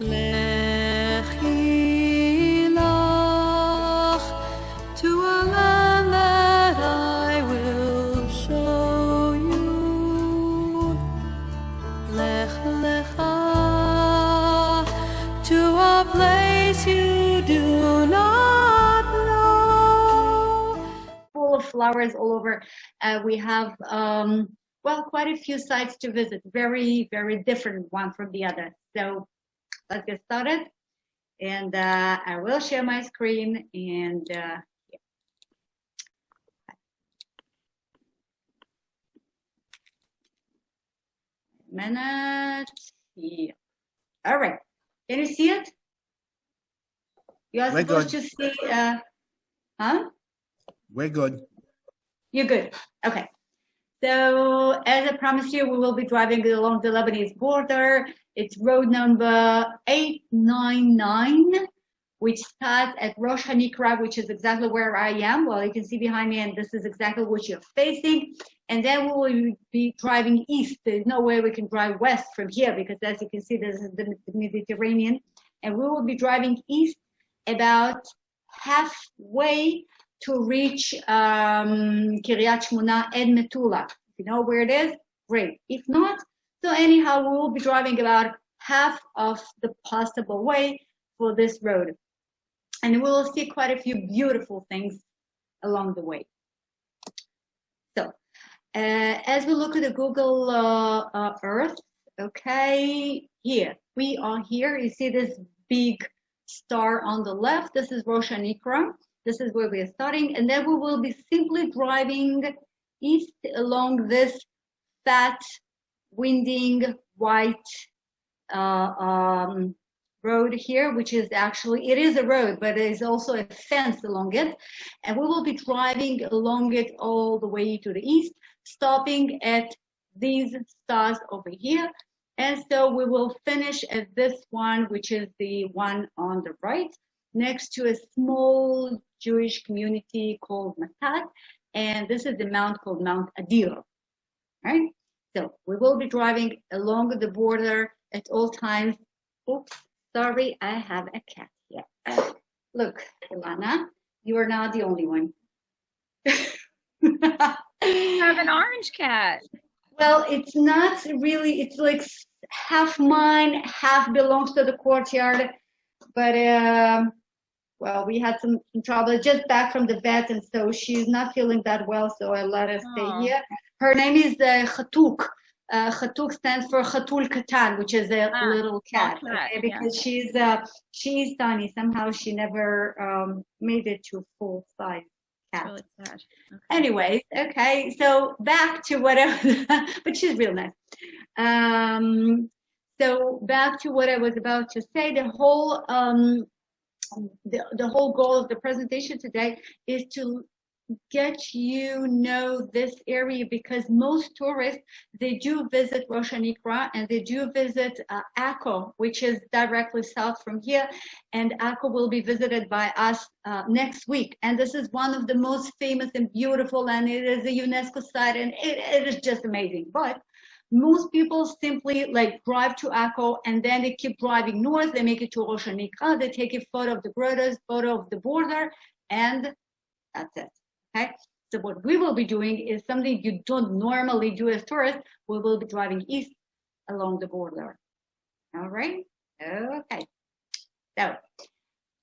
Lechi lach to a land that I will show you. Lech lecha to a place you do not know. Full of flowers all over. We have well, quite a few sites to visit, very, very different one from the other. So let's get started. And I will share my screen and yeah. Minute. Yeah. All right. Can you see it? You are supposed to see, huh? We're good. You're good. Okay. So as I promised you, we will be driving along the Lebanese border. It's road number 899, which starts at Rosh Haniqra, which is exactly where I am. Well, you can see behind me, and this is exactly what you're facing. And then we will be driving east. There's no way we can drive west from here because, as you can see, this is the Mediterranean. And we will be driving east about halfway to reach Kiryat Shmona and Metula. If you know where it is, great. If not, so anyhow, we will be driving about half of the possible way for this road. And we will see quite a few beautiful things along the way. So, as we look at the Google Earth, okay, here, we are here. You see this big star on the left. This is Rosh Haniqra. This is where we are starting, and then we will be simply driving east along this fat, winding, white road here, which is actually, it is a road, but there is also a fence along it. And we will be driving along it all the way to the east, stopping at these stars over here. And so we will finish at this one, which is the one on the right, next to a small Jewish community called Matat, and this is the mount called Mount Adiro, right? So we will be driving along the border at all times. Oops, sorry, I have a cat here. Look, Ilana, you are not the only one. You have an orange cat. Well, it's not really, it's like half mine, half belongs to the courtyard, but well, we had some trouble, just back from the vet, and so she's not feeling that well, so I let her stay here. Her name is Khatuk. Khatuk stands for Khatul Katan, which is a little cat, okay? Because she's tiny. Somehow she never made it to full size cat. Really sad. Okay. Anyways, okay, so back to what I was, but she's real nice. So back to what I was about to say. The whole the whole goal of the presentation today is to get you know this area, because most tourists, they do visit Rosh Haniqra and they do visit Akko, which is directly south from here, and Akko will be visited by us next week. And this is one of the most famous and beautiful, and it is a UNESCO site, and it is just amazing. But most people simply like drive to Akko and then they keep driving north. They make it to Rosh Haniqra. They take a photo of the grottoes, photo of the border, and that's it. Okay. So what we will be doing is something you don't normally do as tourists. We will be driving east along the border. All right. Okay. So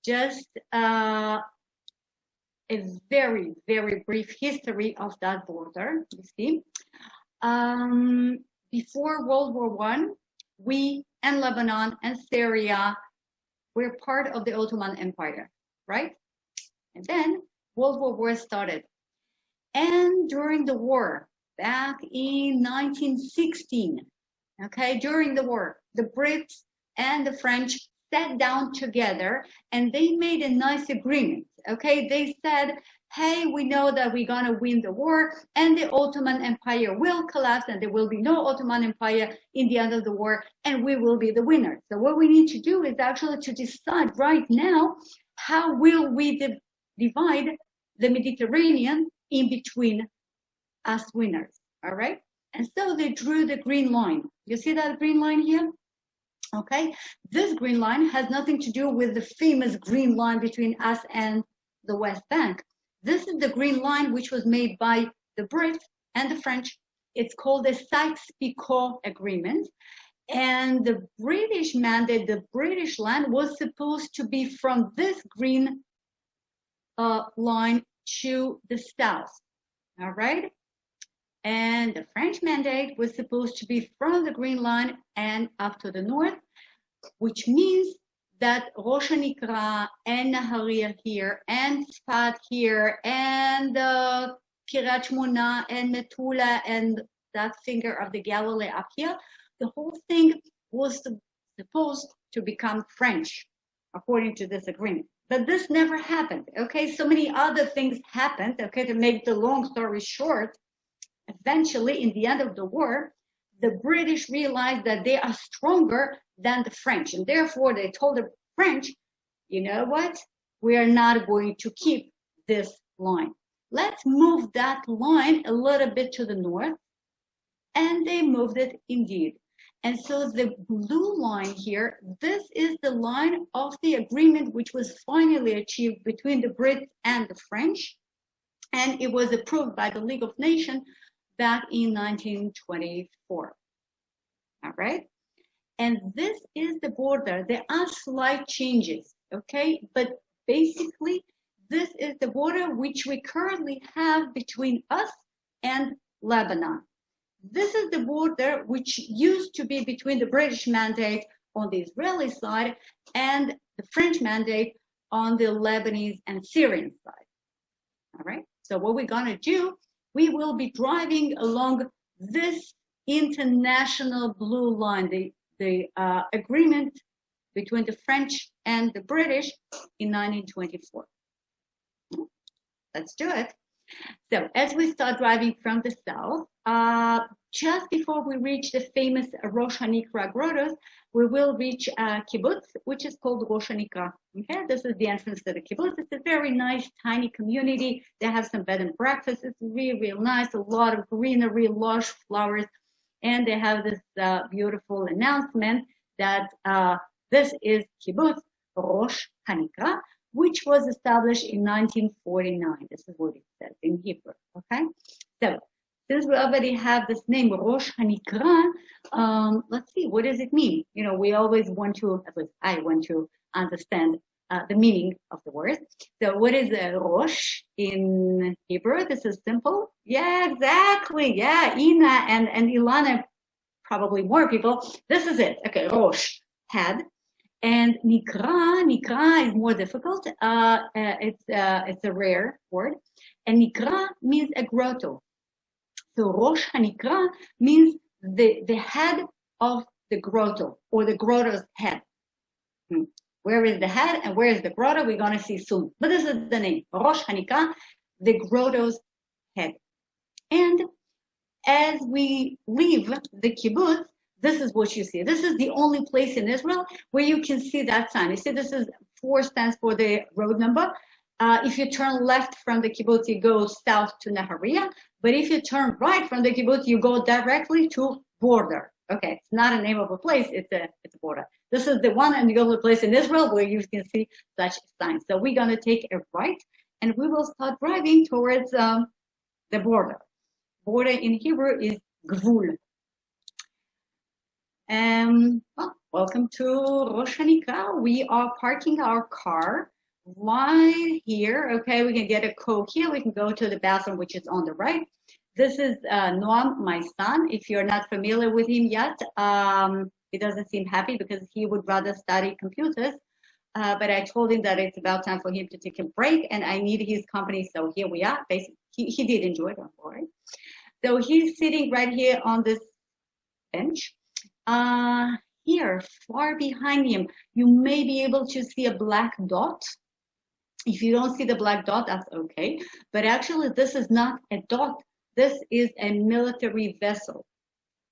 just a very, very brief history of that border. You see. Before World War I, we and Lebanon and Syria were part of the Ottoman Empire, right? And then World War I started. And during the war, back in 1916, okay, during the war, the Brits and the French sat down together and they made a nice agreement, okay? They said, hey, we know that we're gonna win the war and the Ottoman Empire will collapse and there will be no Ottoman Empire in the end of the war and we will be the winners. So what we need to do is actually to decide right now, how will we divide the Mediterranean in between us winners, all right? And so they drew the green line. You see that green line here? Okay, this green line has nothing to do with the famous green line between us and the West Bank. This is the green line which was made by the Brits and the French. It's called the Sykes-Picot Agreement. And the British mandate, the British land was supposed to be from this green line to the south, all right? And the French mandate was supposed to be from the green line and up to the north, which means that Rosh Haniqra and Nahariya here, and Sfat here, and Kiryat Shmona and Metula and that finger of the Galilee up here, the whole thing was supposed to become French, according to this agreement. But this never happened, okay? So many other things happened, okay? To make the long story short, eventually, in the end of the war, the British realized that they are stronger than the French. And therefore, they told the French, you know what? We are not going to keep this line. Let's move that line a little bit to the north. And they moved it indeed. And so the blue line here, this is the line of the agreement which was finally achieved between the Brits and the French. And it was approved by the League of Nations back in 1924. All right. And this is the border. There are slight changes, okay? But basically, this is the border which we currently have between us and Lebanon. This is the border which used to be between the British mandate on the Israeli side and the French mandate on the Lebanese and Syrian side. All right. So what we're going to do, we will be driving along this international blue line, the agreement between the French and the British in 1924. Let's do it. So as we start driving from the south, just before we reach the famous Rosh Haniqra grottoes, we will reach a kibbutz, which is called Rosh Haniqra. Okay, this is the entrance to the kibbutz. It's a very nice, tiny community. They have some bed and breakfast. It's really, real nice. A lot of greenery, lush flowers, and they have this beautiful announcement that this is kibbutz Rosh Haniqra, which was established in 1949. This is what it says in Hebrew. Okay, so since we already have this name, Rosh Haniqra, let's see, what does it mean? You know, we always want to, at least I want to understand the meaning of the word. So what is a Rosh in Hebrew? This is simple. Yeah, exactly. Yeah, Ina and Ilana, probably more people. This is it. Okay, Rosh, head. And Nikra is more difficult. It's a rare word. And Nikra means a grotto. So Rosh Haniqra means the head of the grotto, or the grotto's head. Where is the head and where is the grotto? We're going to see soon. But this is the name, Rosh Haniqra, the grotto's head. And as we leave the kibbutz, this is what you see. This is the only place in Israel where you can see that sign. You see, this is 4 stands for the road number. If you turn left from the kibbutz, you go south to Nahariya. But if you turn right from the kibbutz, you go directly to border. Okay, it's not a name of a place, it's a border. This is the one and the only place in Israel where you can see such signs. So we're going to take a right, and we will start driving towards the border. Border in Hebrew is gvul. Well, welcome to Rosh Haniqra. We are parking our car right here. Okay, we can get a Coke here. We can go to the bathroom, which is on the right. This is Noam, my son. If you're not familiar with him yet, he doesn't seem happy because he would rather study computers. But I told him that it's about time for him to take a break, and I need his company. So here we are. Basically, he did enjoy it, all right. So he's sitting right here on this bench. Here, far behind him, you may be able to see a black dot. If you don't see the black dot, that's okay. But actually, this is not a dot. This is a military vessel.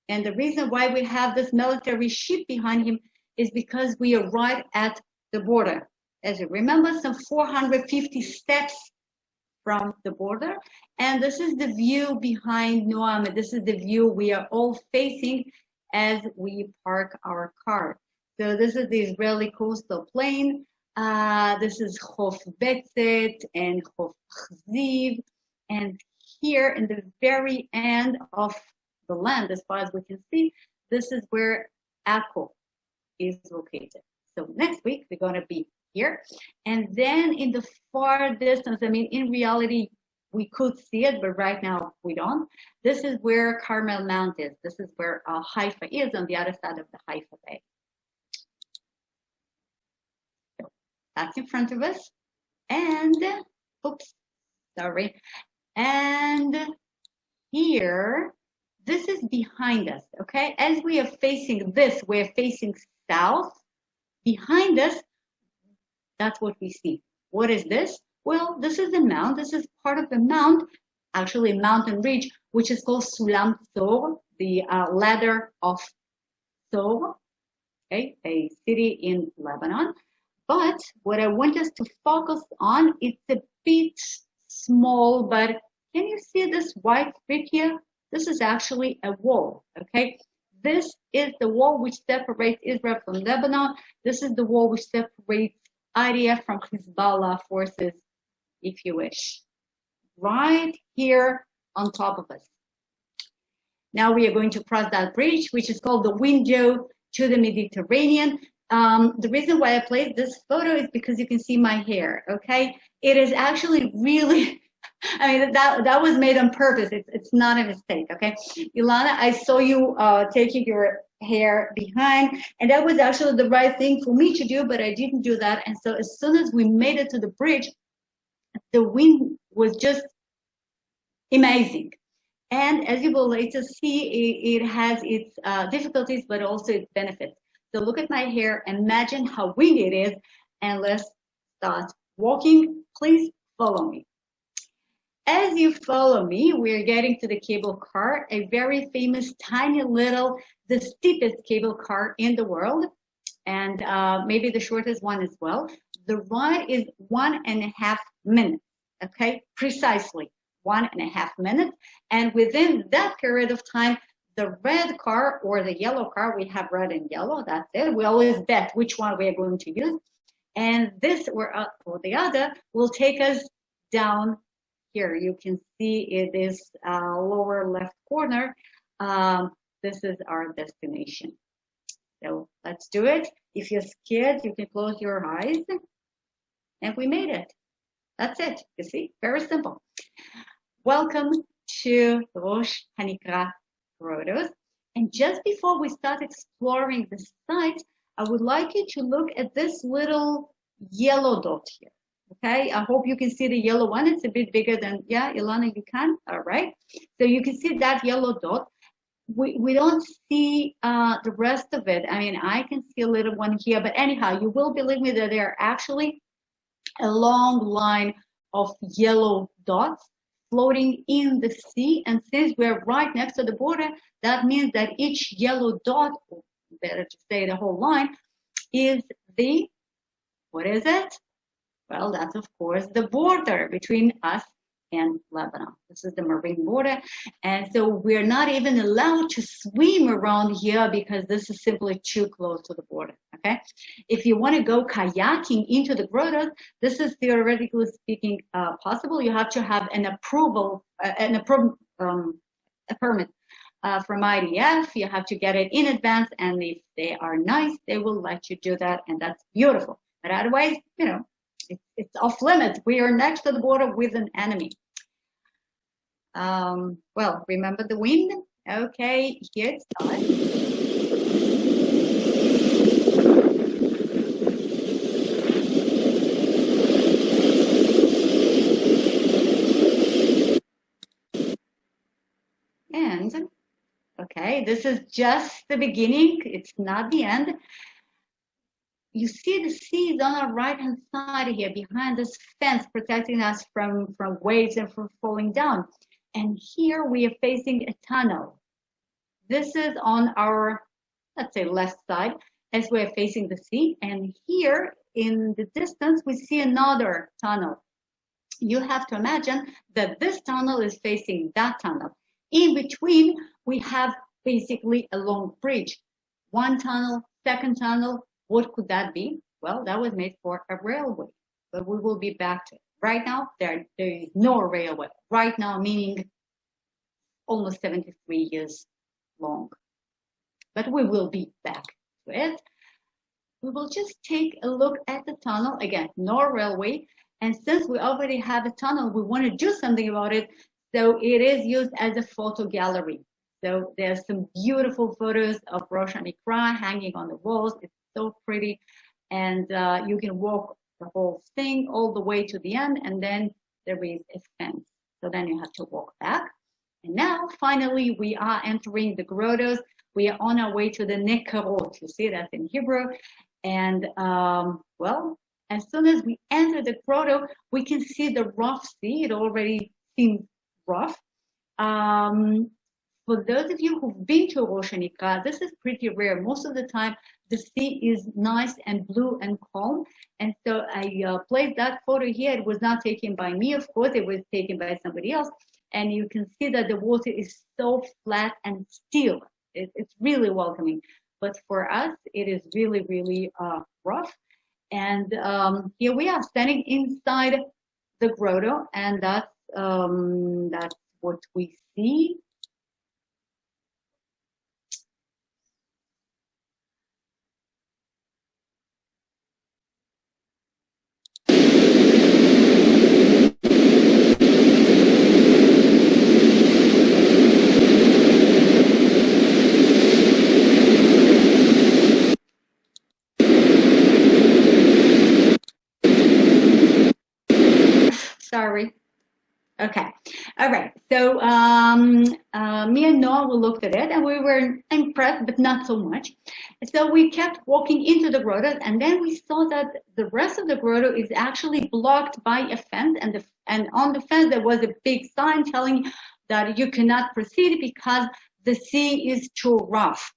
And the reason why we have this military ship behind him is because we are right at the border. As you remember, some 450 steps from the border. And this is the view behind Noam. This is the view we are all facing as we park our car. So this is the Israeli coastal plain. This is Chof Betzet and Chof Chziv. And here in the very end of the land, as far as we can see, this is where Akko is located. So next week, we're going to be here. And then in the far distance, I mean, in reality, we could see it, but right now we don't. This is where Carmel Mount is. This is where Haifa is on the other side of the Haifa Bay. So that's in front of us. And, oops, sorry. And here, this is behind us, okay? As we are facing this, we're facing south. Behind us, that's what we see. What is this? Well, this is a mount. This is part of the mount, actually a mountain ridge, which is called Sulam Tzor, the ladder of Tzor, okay, a city in Lebanon. But what I want us to focus on, it's a bit small, but can you see this white brick here? This is actually a wall, okay? This is the wall which separates Israel from Lebanon. This is the wall which separates Adir from Hezbollah forces, if you wish. Right here on top of us. Now we are going to cross that bridge, which is called the window to the Mediterranean. The reason why I placed this photo is because you can see my hair, okay? It is actually really, I mean, that was made on purpose. It's not a mistake, okay? Ilana, I saw you taking your hair behind, and that was actually the right thing for me to do, but I didn't do that. And so as soon as we made it to the bridge, the wind was just amazing. And as you will later see, it has its difficulties, but also its benefits. So look at my hair, imagine how windy it is, and let's start walking. Please follow me. As you follow me, we're getting to the cable car, a very famous, tiny little, the steepest cable car in the world, and maybe the shortest one as well. The ride is 1.5 minutes, okay? Precisely 1.5 minutes. And within that period of time, the red car or the yellow car, we have red and yellow, that's it. We always bet which one we are going to use. And this or the other will take us down here. You can see it is lower left corner. This is our destination. So let's do it. If you're scared, you can close your eyes. And we made it. That's it. You see, very simple. Welcome to Rosh Haniqra grottoes. And just before we start exploring the site, I would like you to look at this little yellow dot here. Okay, I hope you can see the yellow one. It's a bit bigger than, yeah, Ilana, you can? All right. So you can see that yellow dot. We don't see the rest of it. I mean, I can see a little one here, but anyhow, you will believe me that there are actually a long line of yellow dots floating in the sea. And since we're right next to the border, that means that each yellow dot, or better to say the whole line, is the, what is it? Well, that's of course the border between us and Lebanon. This is the marine border. And so we're not even allowed to swim around here because this is simply too close to the border, okay? If you want to go kayaking into the grottoes, this is theoretically speaking possible. You have to have an approval, a permit from IDF. You have to get it in advance, and if they are nice, they will let you do that, and that's beautiful. But otherwise, you know, it's off limits. We are next to the border with an enemy. Well, remember the wind? Okay, here it starts. And, okay, this is just the beginning. It's not the end. You see the seas on our right-hand side here, behind this fence, protecting us from waves and from falling down. And here we are facing a tunnel. This is on our, let's say, left side, as we're facing the sea. And here in the distance, we see another tunnel. You have to imagine that this tunnel is facing that tunnel. In between, we have basically a long bridge. One tunnel, second tunnel, What could that be? Well, that was made for a railway, but we will be back to it. Right now, there is no railway. Right now, meaning almost 73 years long. But we will be back to it. We will just take a look at the tunnel. Again, no railway. And since we already have a tunnel, we want to do something about it. So it is used as a photo gallery. So there's some beautiful photos of Rosh Haniqra hanging on the walls. It's so pretty. And you can walk the whole thing all the way to the end. And then there is a fence. So then you have to walk back. And now, finally, we are entering the grottoes. We are on our way to the Nekarot. You see, that's in Hebrew. And, well, as soon as we enter the grotto, we can see the rough sea. It already seems rough. For those of you who've been to Rosh Haniqra, this is pretty rare. Most of the time, the sea is nice and blue and calm. And so I placed that photo here. It was not taken by me, of course. It was taken by somebody else. And you can see that the water is so flat and still. It's really welcoming. But for us, it is really, really rough. And here we are standing inside the grotto, and that's what we see. Sorry. Okay. All right. So me and Noah, we looked at it and we were impressed, but not so much. So we kept walking into the grotto, and then we saw that the rest of the grotto is actually blocked by a fence, and on the fence there was a big sign telling that you cannot proceed because the sea is too rough.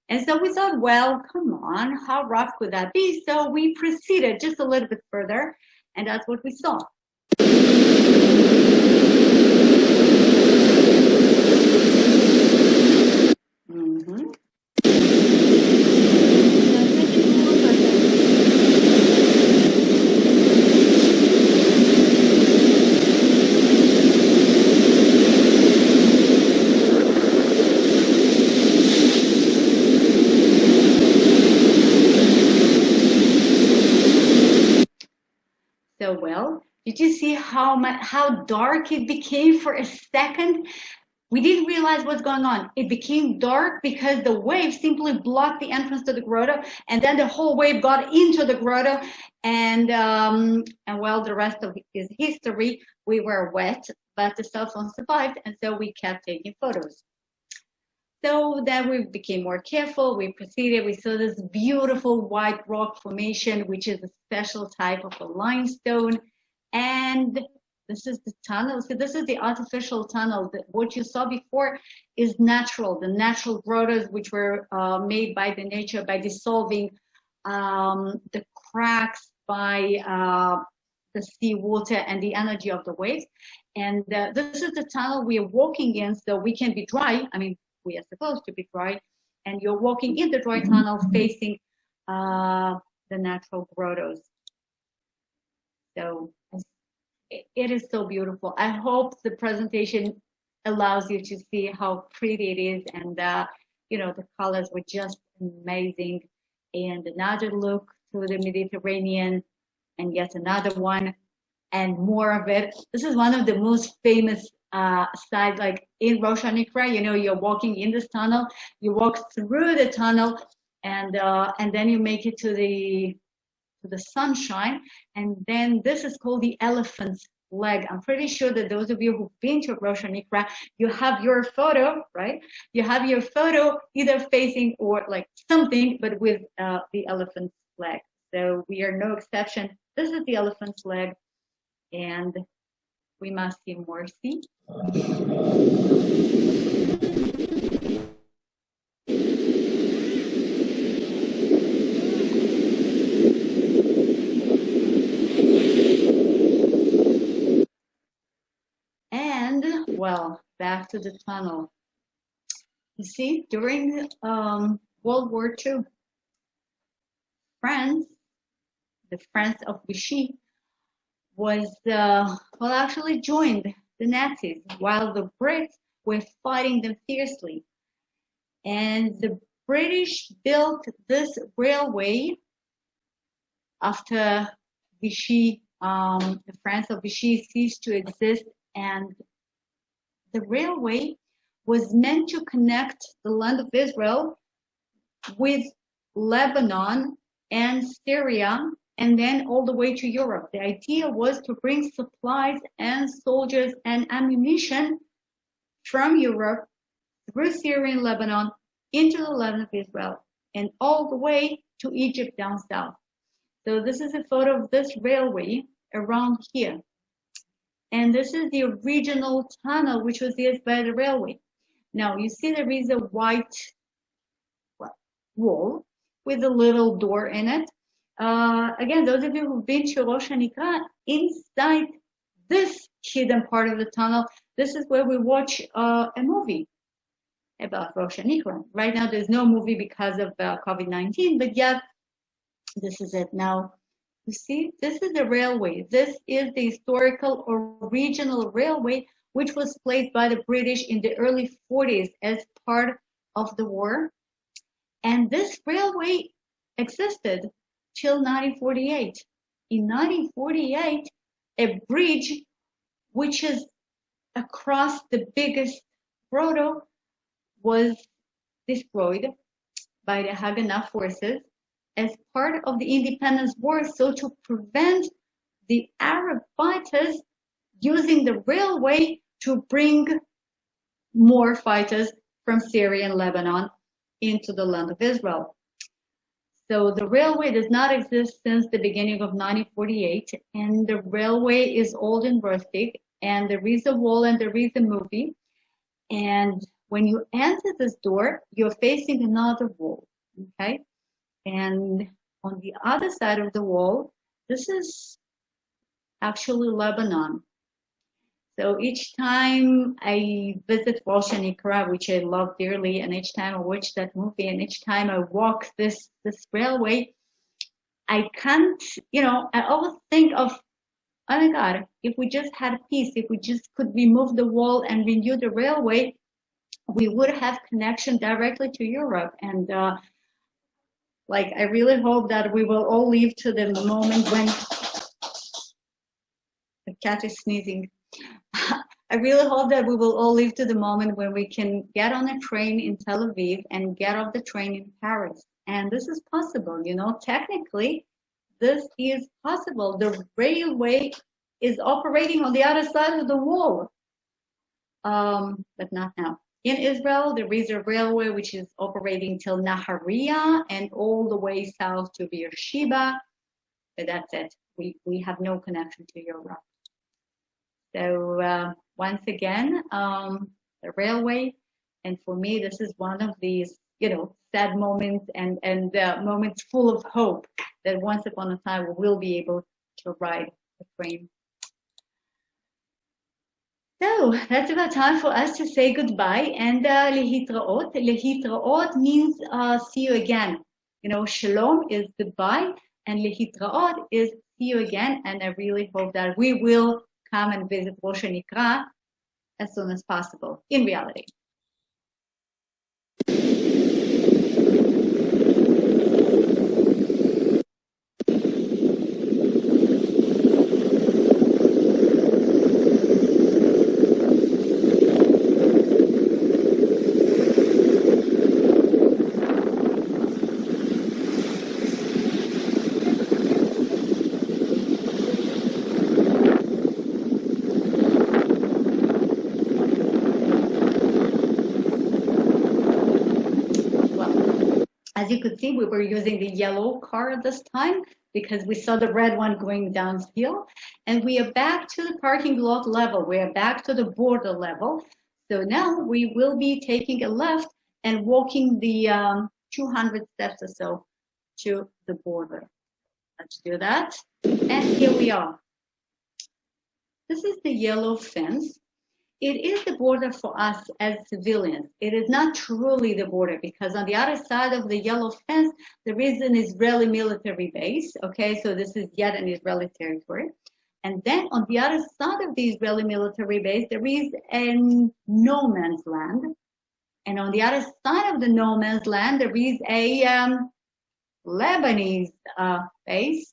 And so we thought, well, come on, how rough could that be? So we proceeded just a little bit further, and that's what we saw. Mm-hmm. So well, did you see how dark it became for a second? We didn't realize what's going on. It became dark because the wave simply blocked the entrance to the grotto, and then the whole wave got into the grotto, and well, the rest of it is history. We were wet, but the cell phone survived, and so we kept taking photos. So then we became more careful. We proceeded. We saw this beautiful white rock formation, which is a special type of a limestone, and this is the tunnel. So this is the artificial tunnel. What you saw before is natural, the natural grottos, which were made by the nature, by dissolving the cracks by the sea water and the energy of the waves. And this is the tunnel we are walking in, so we can be dry. I mean, we are supposed to be dry. And you're walking in the dry tunnel facing the natural grottos. So it is so beautiful. I hope the presentation allows you to see how pretty it is, and you know, the colors were just amazing. And another look through the Mediterranean, and yet another one, and more of it. This is one of the most famous sites, like in Rosh Haniqra. You know, you're walking in this tunnel, you walk through the tunnel, and then you make it to the sunshine, and then this is called the elephant's leg. I'm pretty sure that those of you who've been to Rosh Haniqra, you have your photo, right? You have your photo either facing or like something, but with the elephant's leg. So we are no exception. This is the elephant's leg, and we must see more. See? Well, back to the tunnel. You see, during World War II, France, the France of Vichy, was, actually joined the Nazis while the Brits were fighting them fiercely. And the British built this railway after Vichy, the France of Vichy ceased to exist, and the railway was meant to connect the land of Israel with Lebanon and Syria, and then all the way to Europe. The idea was to bring supplies and soldiers and ammunition from Europe through Syria and Lebanon into the land of Israel and all the way to Egypt down south. So this is a photo of this railway around here. And this is the original tunnel which was used by the railway. Now you see there is a white wall with a little door in it. Again, those of you who've been to Rosh Haniqra, inside this hidden part of the tunnel, this is where we watch a movie about Rosh Haniqra. Right now, there's no movie because of COVID-19, but yet, this is it. Now, you see, this is the railway. This is the historical original railway, which was placed by the British in the early 40s as part of the war. And this railway existed till 1948. In 1948, a bridge which is across the biggest grotto was destroyed by the Haganah forces as part of the independence war, so to prevent the Arab fighters using the railway to bring more fighters from Syria and Lebanon into the land of Israel. So the railway does not exist since the beginning of 1948, and the railway is old and rustic, and there is a wall and there is a movie. And when you enter this door, you're facing another wall, okay? And on the other side of the wall, this is actually Lebanon. So each time I visit Rosh Haniqra, which I love dearly, and each time I watch that movie, and each time I walk this railway, I can't, I always think of, oh my God, if we just had peace, if we just could remove the wall and renew the railway, we would have connection directly to Europe. And I really hope that we will all live to the moment when the cat is sneezing. I really hope that we will all live to the moment when we can get on a train in Tel Aviv and get off the train in Paris. And this is possible, technically, this is possible. The railway is operating on the other side of the wall, but not now. In Israel, there is a railway which is operating till Nahariya and all the way south to Beersheba, but that's it. We have no connection to Europe. So once again, the railway, and for me, this is one of these, sad moments and moments full of hope that once upon a time we will be able to ride the train. So that's about time for us to say goodbye and lehitraot. Lehitraot means see you again. Shalom is goodbye, and lehitraot is see you again. And I really hope that we will come and visit Rosh Haniqra as soon as possible, in reality. As you could see, we were using the yellow car this time because we saw the red one going downhill. And we are back to the parking lot level. We are back to the border level. So now we will be taking a left and walking the 200 steps or so to the border. Let's do that. And here we are. This is the yellow fence. it is the border for us as civilians. It is not truly the border because on the other side of the yellow fence, there is an Israeli military base. Okay, so this is yet an Israeli territory. And then on the other side of the Israeli military base, there is a no man's land. And on the other side of the no man's land, there is a Lebanese base,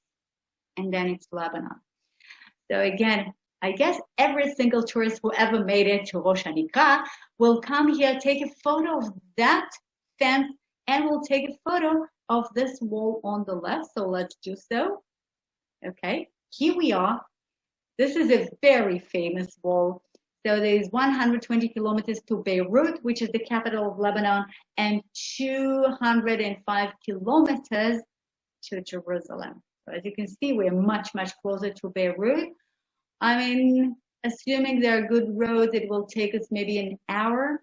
and then it's Lebanon. So again, I guess every single tourist who ever made it to Rosh Haniqra will come here, take a photo of that fence, and will take a photo of this wall on the left. So let's do so. Okay, here we are. This is a very famous wall. So there is 120 kilometers to Beirut, which is the capital of Lebanon, and 205 kilometers to Jerusalem. So as you can see, we're much, much closer to Beirut. I mean, assuming there are good roads, it will take us maybe an hour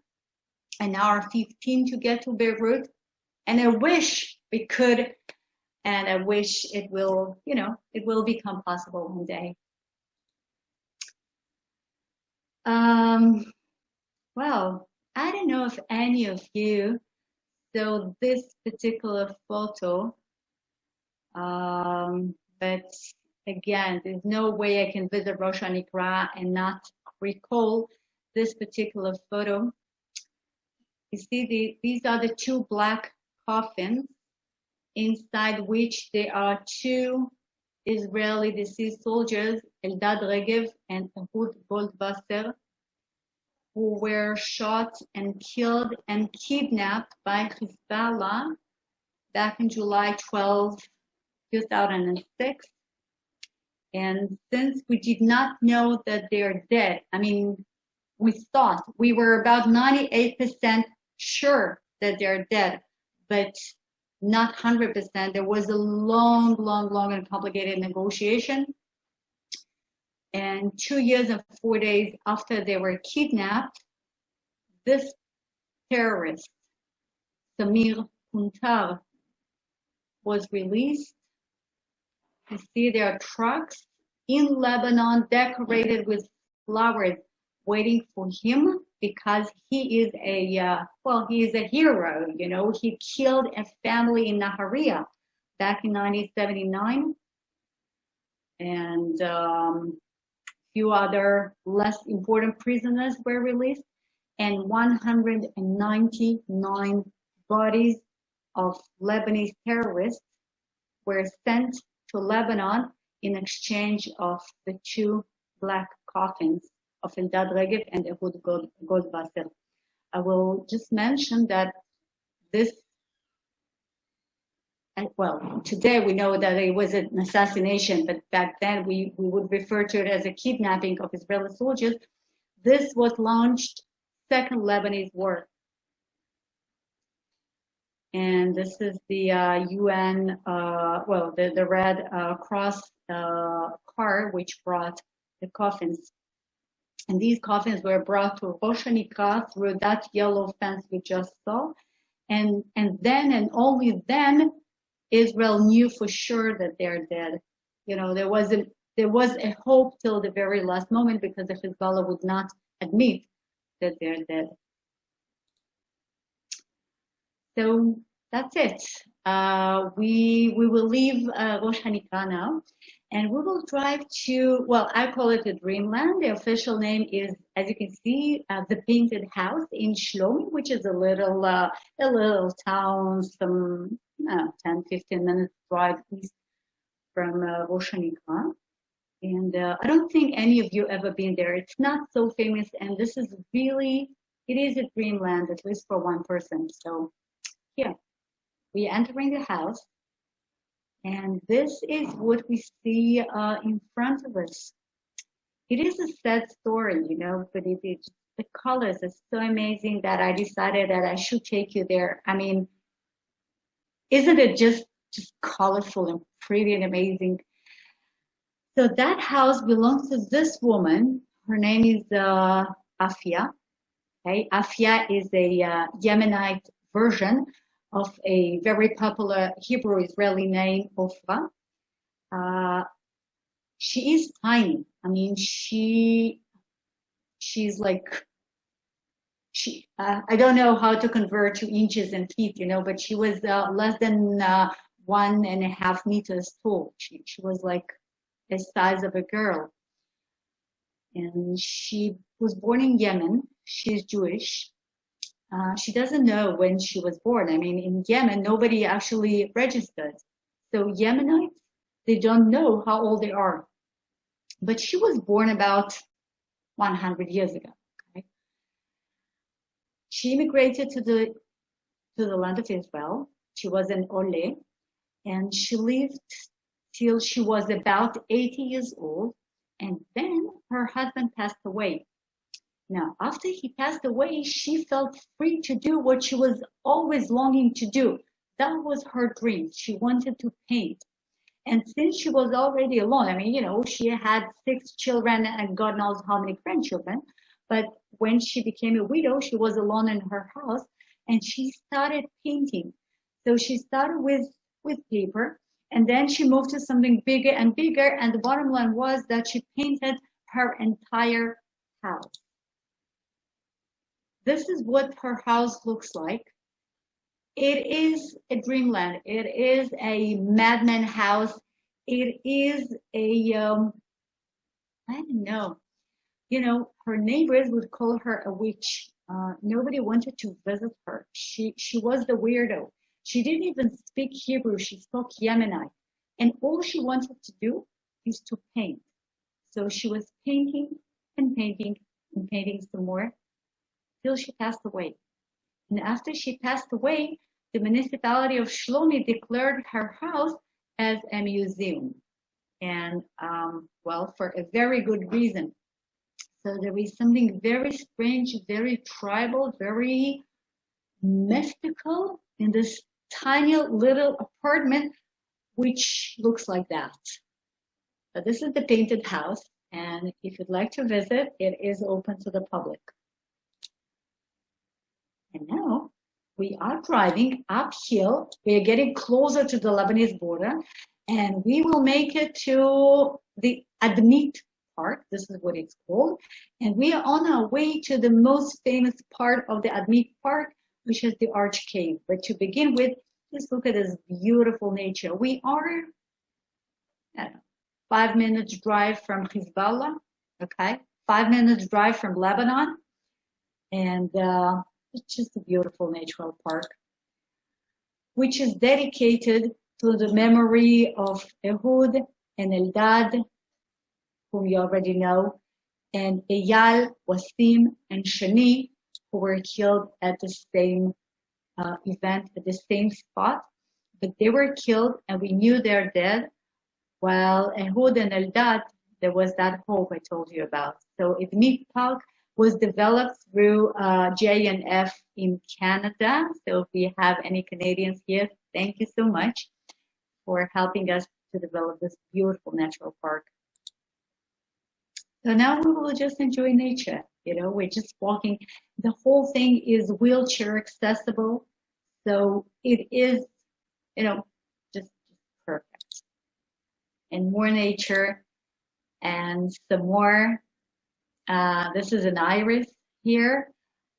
15 to get to Beirut. And I wish we could, and I wish it will, it will become possible one day. Well, I don't know if any of you saw this particular photo, but again, there's no way I can visit Rosh Haniqra and not recall this particular photo. You see, these are the two black coffins inside which there are two Israeli deceased soldiers, Eldad Regev and Ehud Goldwasser, who were shot and killed and kidnapped by Hezbollah back in July 12, 2006. And since we did not know that they're dead, I mean, we were about 98% sure that they're dead, but not 100%. There was a long and complicated negotiation. And 2 years and 4 days after they were kidnapped, this terrorist, Samir Puntar, was released. You see there are trucks in Lebanon decorated with flowers waiting for him because he is he is a hero, He killed a family in Nahariya back in 1979. And few other less important prisoners were released, and 199 bodies of Lebanese terrorists were sent to Lebanon in exchange of the two black coffins of Eldad Regev and Ehud Goldwasser. I will just mention that today we know that it was an assassination, but back then we would refer to it as a kidnapping of Israeli soldiers. This was launched Second Lebanese War. And this is the UN, the Red Cross car which brought the coffins. And these coffins were brought to Rosh Haniqra through that yellow fence we just saw. And then and only then Israel knew for sure that they're dead. There was a hope till the very last moment because the Hezbollah would not admit that they're dead. So that's it. We will leave Rosh Haniqra now, and we will drive to, I call it a dreamland. The official name is, as you can see, the Painted House in Shlomi, which is a little town, some 10-15 minutes drive east from Rosh Haniqra. And I don't think any of you ever been there. It's not so famous, and this is it is a dreamland, at least for one person. So here, we are entering the house, and this is what we see in front of us. It is a sad story, but the colors are so amazing that I decided that I should take you there. I mean, isn't it just colorful and pretty and amazing? So that house belongs to this woman. Her name is Afia. Okay, Afia is a Yemenite version of a very popular Hebrew-Israeli name, Ofra. She is tiny. I mean, she she's like, I don't know how to convert to inches and feet, but she was less than 1.5 meters tall. She was like the size of a girl. And she was born in Yemen. She's Jewish. She doesn't know when she was born. I mean, in Yemen, nobody actually registered. So Yemenites, they don't know how old they are. But she was born about 100 years ago. Okay? She immigrated to the land of Israel. She was an Ole, and she lived till she was about 80 years old. And then her husband passed away. Now, after he passed away, she felt free to do what she was always longing to do. That was her dream. She wanted to paint. And since she was already alone, I mean, she had 6 children and God knows how many grandchildren. But when she became a widow, she was alone in her house and she started painting. So she started with paper, and then she moved to something bigger and bigger. And the bottom line was that she painted her entire house. This is what her house looks like. It is a dreamland. It is a madman house. It is a, I don't know. Her neighbors would call her a witch. Nobody wanted to visit her. She was the weirdo. She didn't even speak Hebrew. She spoke Yemenite. And all she wanted to do is to paint. So she was painting and painting and painting some more till she passed away. And after she passed away, the municipality of Shlomi declared her house as a museum. And, for a very good reason. So there is something very strange, very tribal, very mystical in this tiny little apartment, which looks like that. So this is the painted house. And if you'd like to visit, it is open to the public. And now we are driving uphill. We are getting closer to the Lebanese border, and we will make it to the Admit Park. This is what it's called. And we are on our way to the most famous part of the Admit Park, which is the Arch Cave. But to begin with, just look at this beautiful nature. We are 5 minutes drive from Hezbollah, okay? 5 minutes drive from Lebanon. And it's just a beautiful natural park, which is dedicated to the memory of Ehud and Eldad, whom you already know, and Eyal, Wasim, and Shani, who were killed at the same event, at the same spot. But they were killed, and we knew they're dead, while Ehud and Eldad, there was that hope I told you about. So Admit Park was developed through J&F in Canada. So if we have any Canadians here, thank you so much for helping us to develop this beautiful natural park. So now we will just enjoy nature. We're just walking. The whole thing is wheelchair accessible. So it is, just perfect. And more nature and some more. This is an iris here,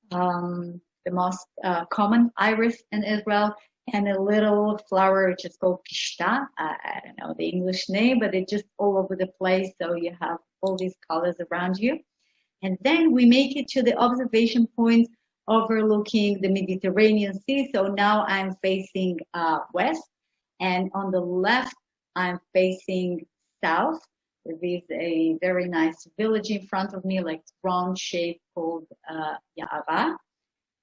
the most common iris in Israel, and a little flower which is called pishta. I don't know the English name, but it's just all over the place. So you have all these colors around you. And then we make it to the observation point overlooking the Mediterranean Sea. So now I'm facing west, and on the left, I'm facing south. There is a very nice village in front of me, like round shape called Ya'ava.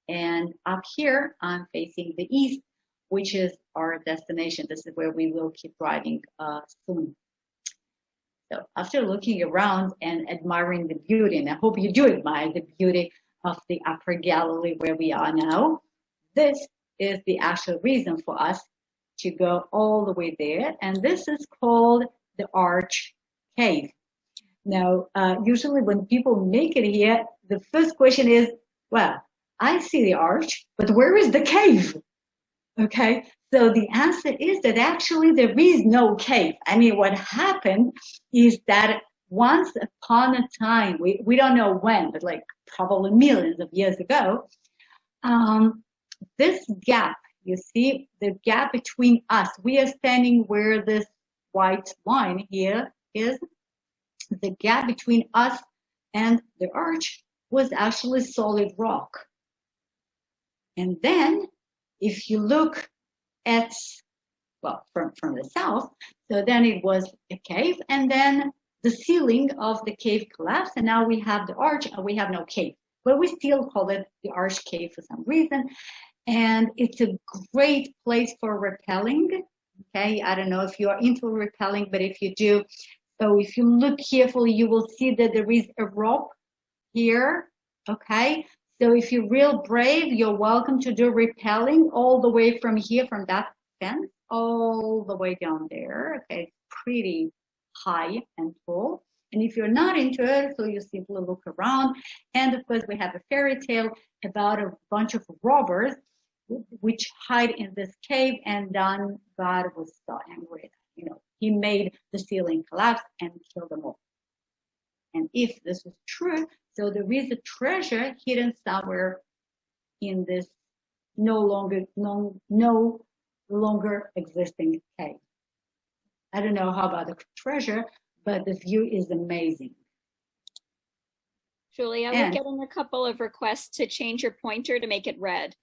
And up here, I'm facing the east, which is our destination. This is where we will keep driving soon. So after looking around and admiring the beauty, and I hope you do admire the beauty of the Upper Galilee where we are now, this is the actual reason for us to go all the way there. And this is called the Arch Cave. Now, usually when people make it here, the first question is, well, I see the arch, but where is the cave? Okay, so the answer is that actually there is no cave. I mean, what happened is that once upon a time, we don't know when, but like probably millions of years ago, this gap, you see, the gap between us, we are standing where this white line here is, the gap between us and the arch was actually solid rock. And then if you look at, well, from the south, so then it was a cave, and then the ceiling of the cave collapsed, and now we have the arch, and we have no cave. But we still call it the arch cave for some reason. And it's a great place for rappelling. Okay, I don't know if you are into rappelling, but if you do, so if you look carefully, you will see that there is a rope here. Okay, so if you're real brave, you're welcome to do rappelling all the way from here, from that fence, all the way down there. Okay, it's pretty high and tall. And if you're not into it, so you simply look around. And of course, we have a fairy tale about a bunch of robbers which hide in this cave, and then God was so angry. You know, he made the ceiling collapse and killed them all. And if this is true, so there is a treasure hidden somewhere in this no longer existing cave. I don't know how about the treasure, but the view is amazing. Julia, we're getting a couple of requests to change your pointer to make it red.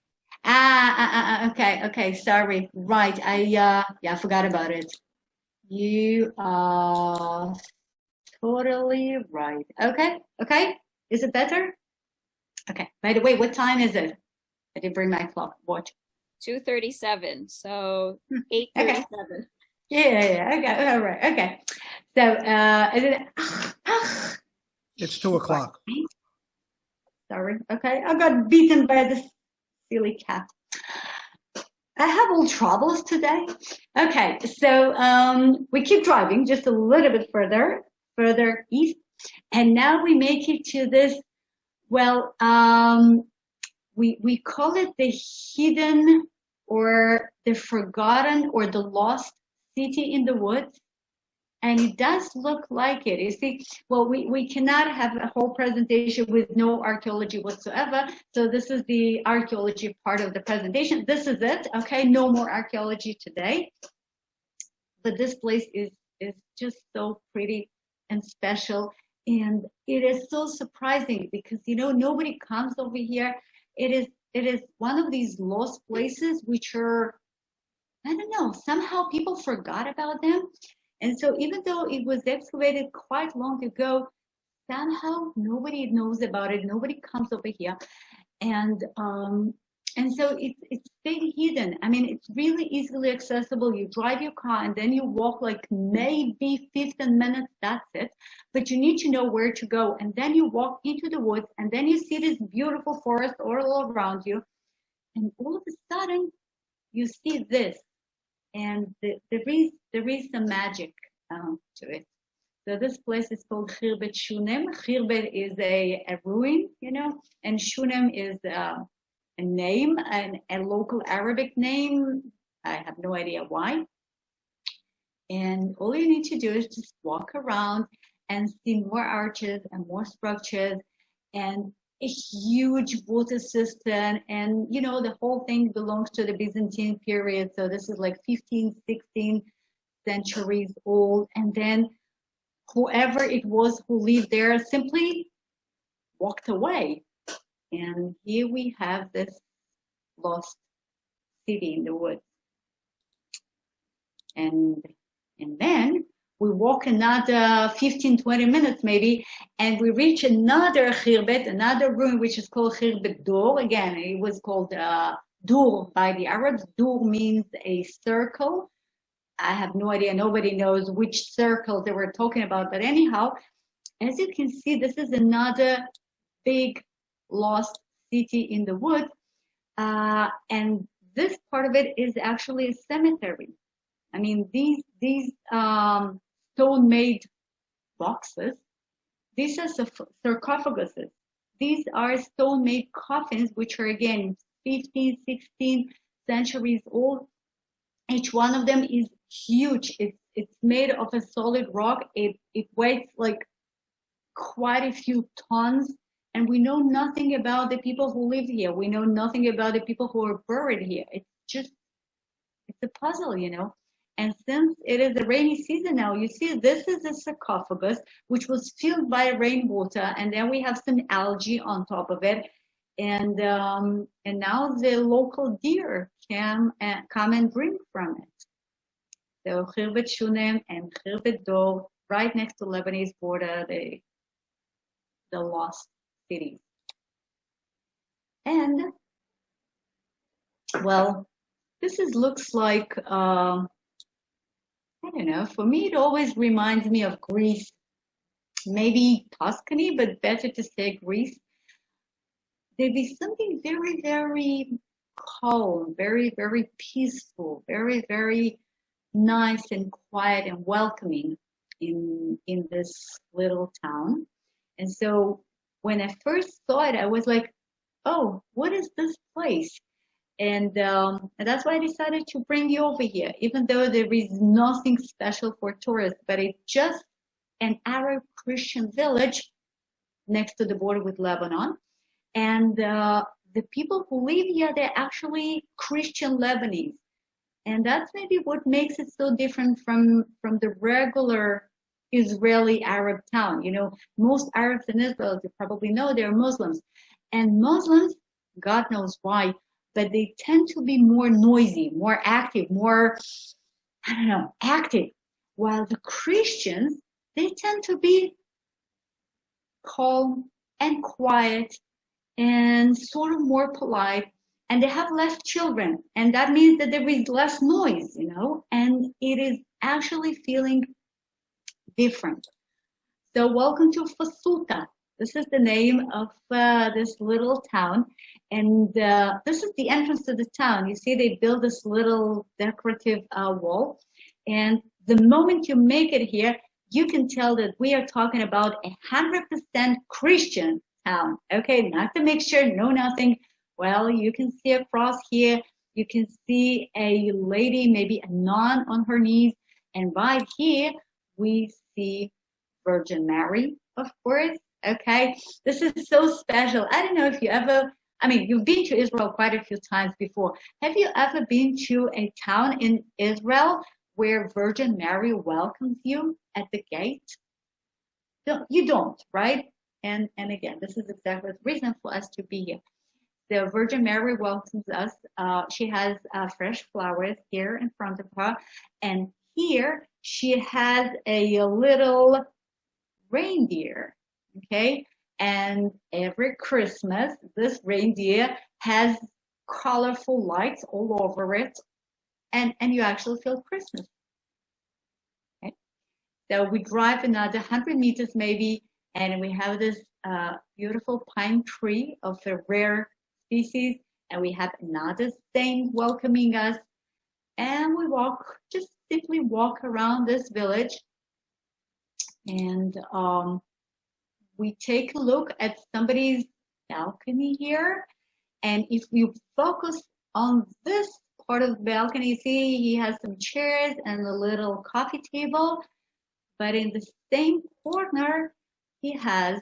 Okay, sorry. Right, I forgot about it. You are totally right. Okay. Is it better? Okay. By the way, what time is it? I didn't bring my clock watch. 2:37, so 8:37. Okay. Yeah. Okay. All right. Okay. So, is it? It's 2:00. Sorry. Okay. I got beaten by this silly cat. I have all troubles today. Okay. So, we keep driving just a little bit further east, and now we make it to this. Well, we call it the hidden or the forgotten or the lost city in the woods. And it does look like it. You see, well, we cannot have a whole presentation with no archaeology whatsoever. So this is the archaeology part of the presentation. This is it. Okay, no more archaeology today. But this place is just so pretty and special. And it is so surprising because, you know, nobody comes over here. It is one of these lost places which are, I don't know, somehow people forgot about them. And so even though it was excavated quite long ago, somehow nobody knows about it. Nobody comes over here. And so it's stayed hidden. I mean, it's really easily accessible. You drive your car and then you walk like maybe 15 minutes, that's it. But you need to know where to go. And then you walk into the woods and then you see this beautiful forest all around you. And all of a sudden you see this. And there is some magic to it. So this place is called Khirbet Shunem. Khirbet is a ruin, you know, and Shunem is a name, a local Arabic name. I have no idea why. And all you need to do is just walk around and see more arches and more structures and a huge water system. And, you know, the whole thing belongs to the Byzantine period. So this is like 15, 16 centuries old. And then whoever it was who lived there simply walked away. And here we have this lost city in the woods. And then we walk another 15, 20 minutes maybe, and we reach another khirbet, another ruin, which is called Khirbet Dur. Again, it was called Dur by the Arabs. Dur means a circle. I have no idea. Nobody knows which circle they were talking about. But anyhow, as you can see, this is another big lost city in the woods. And this part of it is actually a cemetery. I mean, these stone-made boxes, these are sarcophaguses. These are stone-made coffins, which are again 15, 16 centuries old. Each one of them is huge. It's made of a solid rock. It weighs like quite a few tons, and we know nothing about the people who live here. We know nothing about the people who are buried here. It's a puzzle, you know. And since it is the rainy season now, you see this is a sarcophagus which was filled by rainwater, and then we have some algae on top of it. And now the local deer can come and drink from it. So Khirvet Shunem and Khirvet Dor, right next to Lebanese border, the lost cities. And well, this looks like I don't know. For me, it always reminds me of Greece, maybe Tuscany, but better to say Greece. There is something very, very calm, very, very peaceful, very, very nice and quiet and welcoming in this little town. And so when I first saw it, I was like, oh, what is this place? And that's why I decided to bring you over here, even though there is nothing special for tourists, but it's just an Arab Christian village next to the border with Lebanon. And the people who live here, they're actually Christian Lebanese. And that's maybe what makes it so different from the regular Israeli Arab town. You know, most Arabs in Israel, you probably know, they're Muslims. And Muslims, God knows why, but they tend to be more noisy, more active, more, I don't know, active. While the Christians, they tend to be calm and quiet and sort of more polite, and they have less children. And that means that there is less noise, you know, and it is actually feeling different. So welcome to Fosuta. This is the name of this little town. And this is the entrance to the town. You see, they built this little decorative wall. And the moment you make it here, you can tell that we are talking about 100% Christian town. Okay, not the mixture, no nothing. Well, you can see across here, you can see a lady, maybe a nun on her knees. And right here, we see Virgin Mary, of course. Okay, this is so special. I don't know if you ever, I mean, you've been to Israel quite a few times before. Have you ever been to a town in Israel where Virgin Mary welcomes you at the gate? No, you don't, right? And again, this is exactly the reason for us to be here. The Virgin Mary welcomes us. She has fresh flowers here in front of her. And here she has a little reindeer. Okay, and every Christmas, this reindeer has colorful lights all over it, and you actually feel Christmas. Okay, so we drive another 100 meters maybe, and we have this beautiful pine tree of a rare species, and we have another saint welcoming us, and we just simply walk around this village, and we take a look at somebody's balcony here. And if you focus on this part of the balcony, see he has some chairs and a little coffee table. But in the same corner, he has,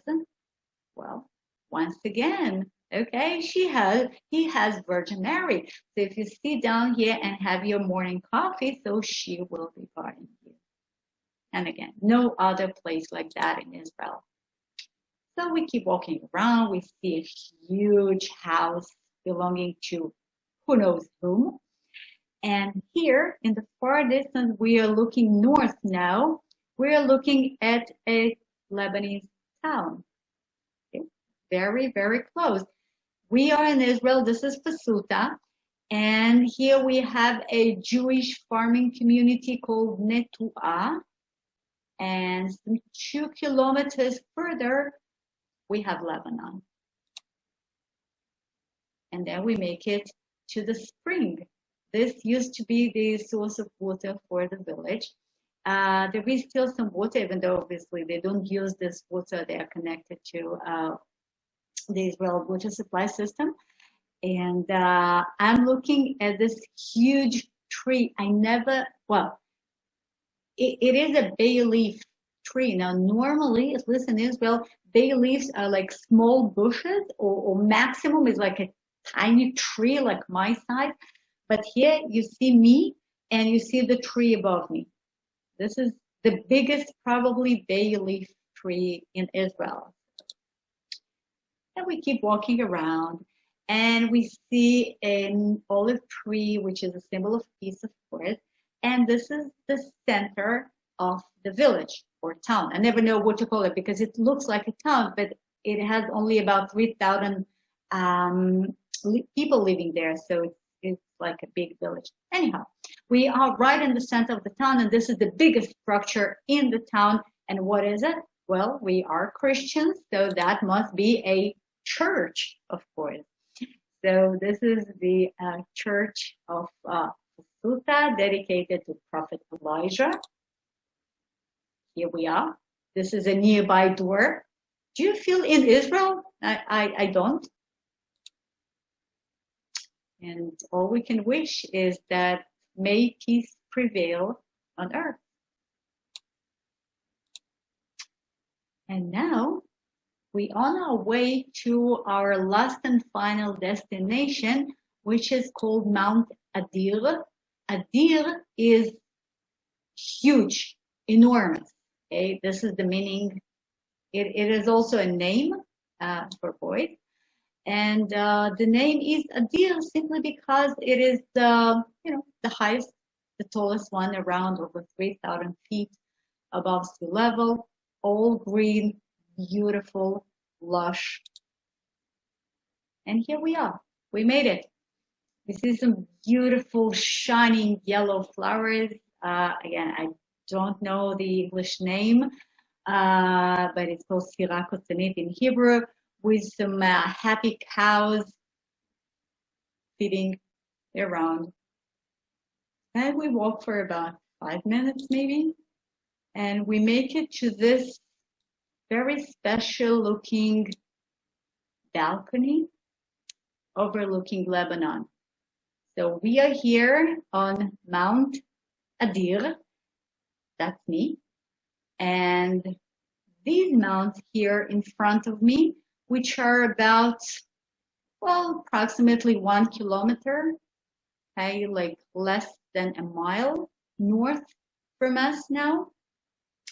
well, once again, okay, he has Virgin Mary. So if you sit down here and have your morning coffee, so she will be guarding you. And again, no other place like that in Israel. So we keep walking around. We see a huge house belonging to who knows whom. And here in the far distance, we are looking north now. We are looking at a Lebanese town. Okay. Very, very close. We are in Israel. This is Fasuta. And here we have a Jewish farming community called Netu'ah. And some 2 kilometers further, we have Lebanon. And then we make it to the spring. This used to be the source of water for the village. There is still some water, even though obviously they don't use this water. They are connected to the Israel water supply system. And I'm looking at this huge tree. It is a bay leaf tree. Now, normally, at least in Israel, bay leaves are like small bushes, or maximum is like a tiny tree like my size. But here you see me and you see the tree above me. This is the biggest probably bay leaf tree in Israel. And we keep walking around and we see an olive tree, which is a symbol of peace, of course. And this is the center of the village or town. I never know what to call it because it looks like a town, but it has only about 3,000 people living there. So it's like a big village. Anyhow, we are right in the center of the town, and this is the biggest structure in the town. And what is it? Well, we are Christians, so that must be a church, of course. So this is the church of Fasuta, dedicated to Prophet Elijah. Here we are. This is a nearby door. Do you feel in Israel? I don't. And all we can wish is that may peace prevail on earth. And now we on our way to our last and final destination, which is called Mount Adir. Adir is huge, enormous. Okay, this is the meaning. It is also a name for boys. And the name is Adir simply because it is the highest, the tallest one, around over 3,000 feet above sea level, all green, beautiful, lush. And here we are. We made it. We see some beautiful, shining yellow flowers. Again, I don't know the English name, but it's called Sirakotsanit in Hebrew, with some happy cows feeding around. And we walk for about 5 minutes maybe, and we make it to this very special looking balcony overlooking Lebanon. So we are here on Mount Adir, that's me, and these mounts here in front of me, which are about, well, approximately 1 kilometer, okay, like less than a mile north from us now.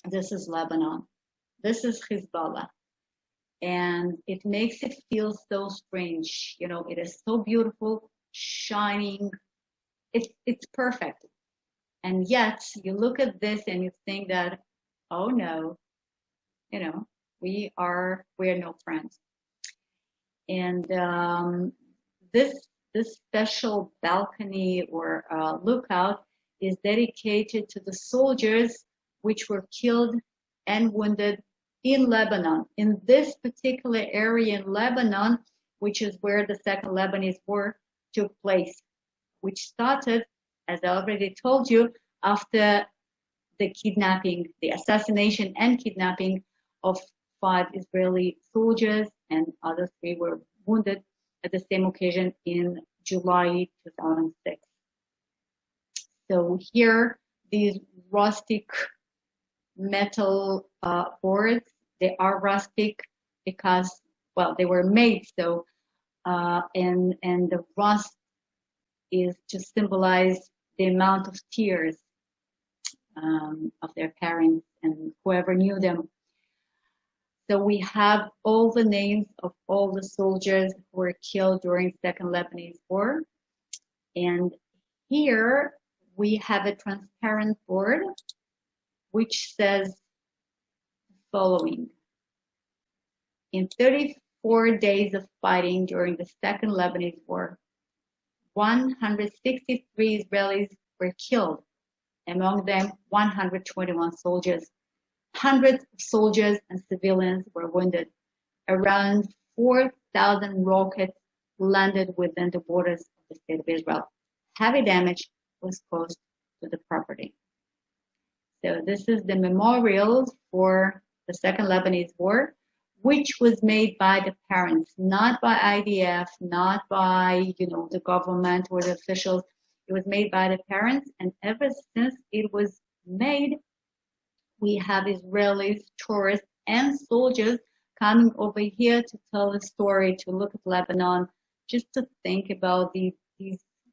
This is Lebanon. This is Hezbollah. And it makes it feel so strange. You know, it is so beautiful, shining. It's perfect. And yet you look at this and you think that, oh no, you know, we're no friends. And this special balcony or lookout is dedicated to the soldiers which were killed and wounded in Lebanon. In this particular area in Lebanon, which is where the Second Lebanese War took place, which started, as I already told you, after the kidnapping, the assassination and kidnapping of 5 Israeli soldiers, and other 3 were wounded at the same occasion in July 2006. So here, these rustic metal boards, they are rustic because, well, they were made so, and the rust is to symbolize the amount of tears of their parents and whoever knew them. So we have all the names of all the soldiers who were killed during Second Lebanese War. And here we have a transparent board which says the following. In 34 days of fighting during the Second Lebanese War, 163 Israelis were killed, among them 121 soldiers. Hundreds of soldiers and civilians were wounded. Around 4,000 rockets landed within the borders of the state of Israel. Heavy damage was caused to the property. So this is the memorial for the Second Lebanese War, which was made by the parents, not by IDF, not by, the government or the officials. It was made by the parents, and ever since it was made, we have Israelis, tourists, and soldiers coming over here to tell a story, to look at Lebanon, just to think about these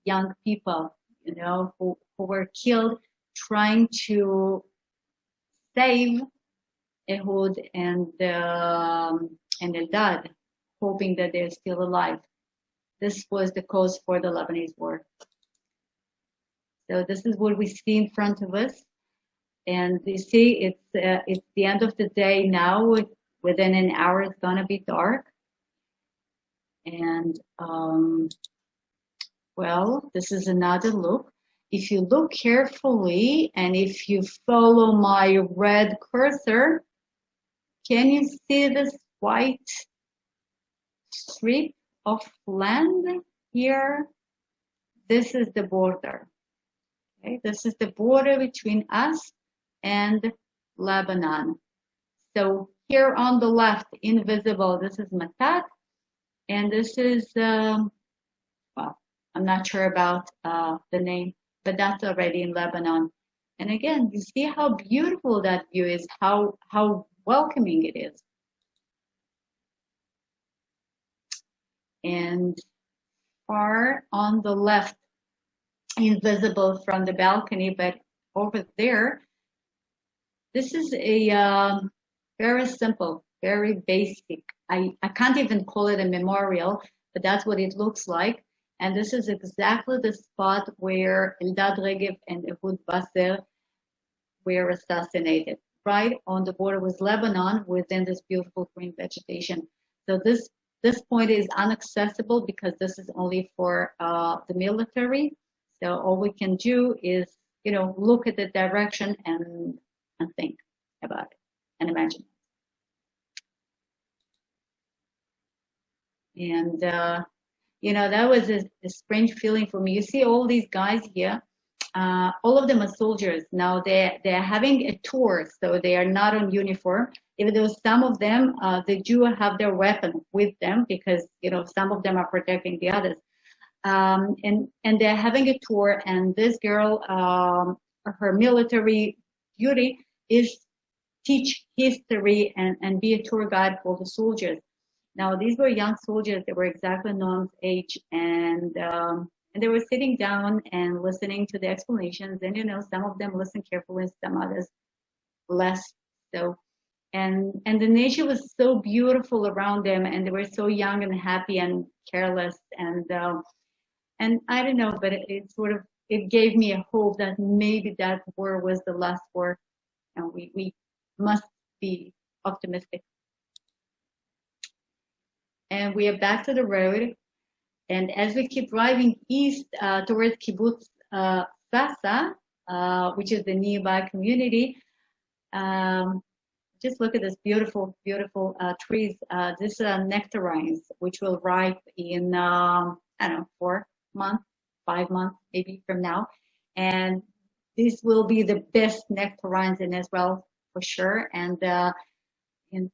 young people, you know, who were killed trying to save Ehud and Eldad, hoping that they're still alive. This was the cause for the Lebanese war. So this is what we see in front of us. And you see, it's the end of the day now. Within an hour, it's gonna be dark. And well, this is another look. If you look carefully and if you follow my red cursor, can you see this white strip of land here? This is the border. Okay, this is the border between us and Lebanon. So here on the left, invisible, this is Matat, and this is, well, I'm not sure about the name, but that's already in Lebanon. And again, you see how beautiful that view is, how welcoming it is. And far on the left, invisible from the balcony, but over there, this is a very simple, very basic. I can't even call it a memorial, but that's what it looks like. And this is exactly the spot where Eldad Regev and Ehud Basser were assassinated, right on the border with Lebanon, within this beautiful green vegetation. So this point is inaccessible because this is only for the military. So all we can do is, you know, look at the direction and think about it and imagine. And you know, that was a strange feeling for me. You see all these guys here, all of them are soldiers. Now they're having a tour, so they are not on uniform, even though some of them, they do have their weapon with them because, you know, some of them are protecting the others. And they're having a tour, and this girl, her military duty is teach history and be a tour guide for the soldiers. Now, these were young soldiers. They were exactly Noam's age, and they were sitting down and listening to the explanations. And, you know, some of them listened carefully, some others less so. And the nature was so beautiful around them, and they were so young and happy and careless. And I don't know, but it gave me a hope that maybe that war was the last war, and we must be optimistic. And we are back to the road. And as we keep driving east towards Kibbutz Sasa, which is the nearby community, just look at this beautiful, beautiful trees. These are nectarines, which will ripe in, I don't know, 4 months, 5 months, maybe from now. And these will be the best nectarines in Israel for sure. And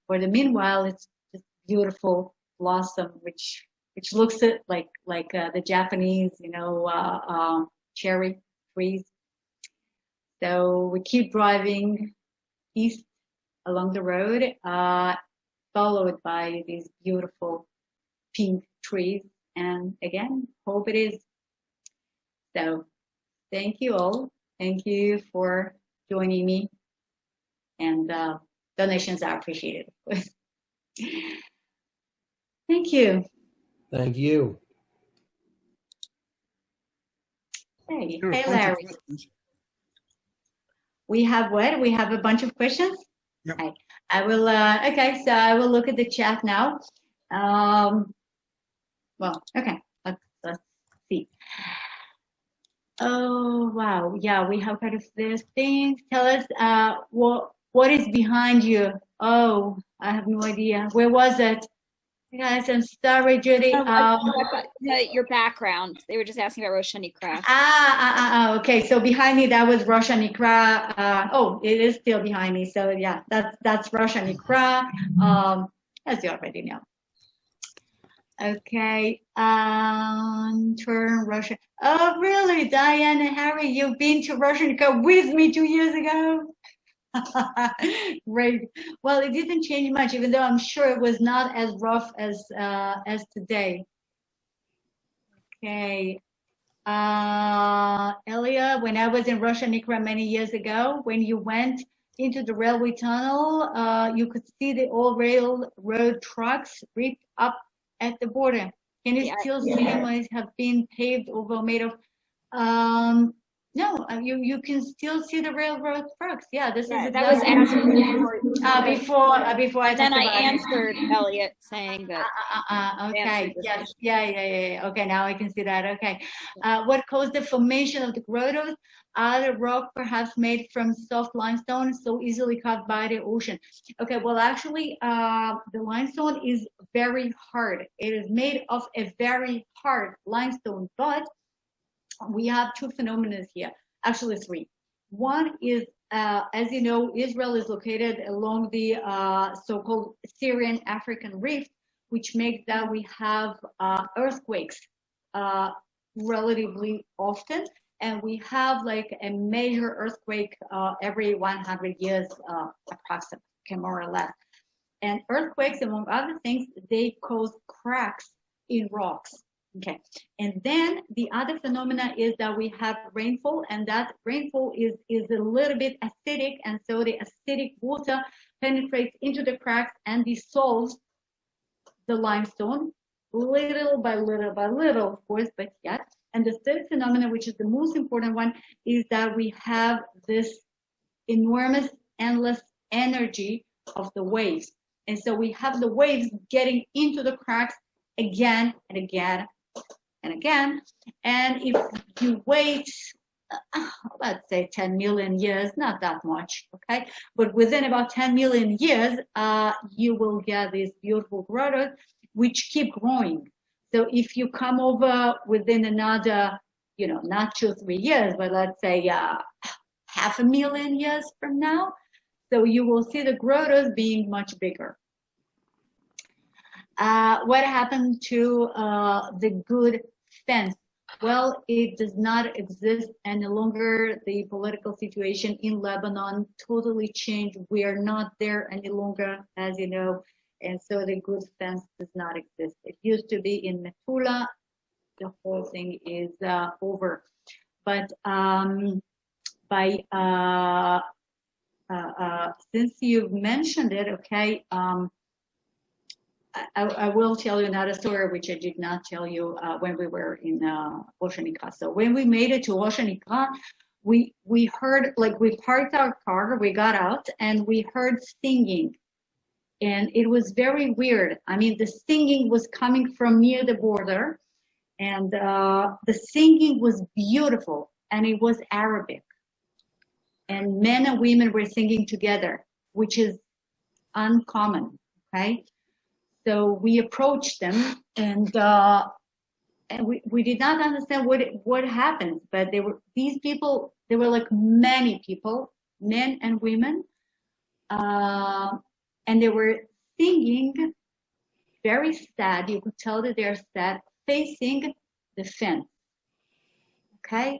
for the meanwhile, it's just beautiful blossom, which looks like the Japanese, you know, cherry trees. So we keep driving east along the road, followed by these beautiful pink trees. And again, hope it is. So thank you all. Thank you for joining me. And donations are appreciated. Thank you. Thank you. Hey, hey, Larry. We have what? We have a bunch of questions? Yep. Okay. I will, okay, so I will look at the chat now. Well, okay, let's see. Oh, wow. Yeah, we have quite a few things. Tell us what is behind you. Oh, I have no idea. Where was it? Guys, I'm sorry, Judy. Your background. They were just asking about Rosh Haniqra. Okay. So behind me, that was Rosh Haniqra. Oh, it is still behind me. So yeah, that's Rosh Haniqra. As you already know. Okay. Turn Rosh. Oh, really, Diane and Harry? You've been to Rosh Haniqra with me 2 years ago. Great. Well, it didn't change much, even though I'm sure it was not as rough as today. Okay. Elia, when I was in Rosh Haniqra many years ago, when you went into the railway tunnel, you could see the old railroad trucks ripped up at the border. Can you still see them when it have been paved over, made of? No, you can still see the railroad trucks. Yeah, this is that was exactly before I. And then I answered Elliot saying that. Okay. Yes. Yeah. Okay. Now I can see that. Okay. What caused the formation of the grottoes? Other rock, perhaps made from soft limestone, so easily cut by the ocean. Okay. Well, actually, the limestone is very hard. It is made of a very hard limestone, but we have two phenomena here, actually three. One is, as you know, Israel is located along the so-called Syrian African rift, which makes that we have earthquakes relatively often, and we have like a major earthquake every 100 years approximately, more or less. And earthquakes, among other things, they cause cracks in rocks. Okay, and then the other phenomena is that we have rainfall, and that rainfall is a little bit acidic, and so the acidic water penetrates into the cracks and dissolves the limestone little by little, of course, but yet. And the third phenomenon, which is the most important one, is that we have this enormous, endless energy of the waves. And so we have the waves getting into the cracks again and again and again. And if you wait, let's say 10 million years, not that much, okay? But within about 10 million years, you will get these beautiful grottoes, which keep growing. So if you come over within another, not 2-3 years, but let's say 500,000 years from now, so you will see the grottoes being much bigger. What happened to the good fence? Well, it does not exist any longer. The political situation in Lebanon totally changed. We are not there any longer, as you know, and so the good fence does not exist. It used to be in Metula. The whole thing is over. But since you've mentioned it, okay, I will tell you another story which I did not tell you when we were in Rosh Haniqra. So when we made it to Rosh Haniqra, we heard, like, we parked our car, we got out, and we heard singing. And it was very weird. I mean, the singing was coming from near the border, and the singing was beautiful, and it was Arabic. And men and women were singing together, which is uncommon, okay? So we approached them, and we did not understand what happened, but these people, they were like many people, men and women, and they were singing very sad. You could tell that they're sad, facing the fence. Okay,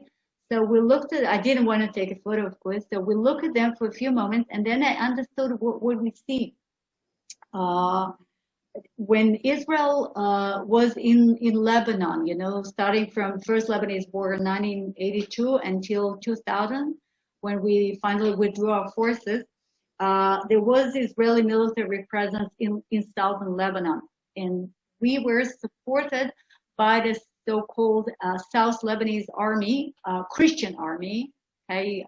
so we looked at. I didn't want to take a photo, of course. So we looked at them for a few moments, and then I understood what we see. When Israel was in Lebanon, starting from first Lebanese war in 1982 until 2000, when we finally withdrew our forces, there was Israeli military presence in southern Lebanon, and we were supported by the so-called South Lebanese Army, Christian Army, okay,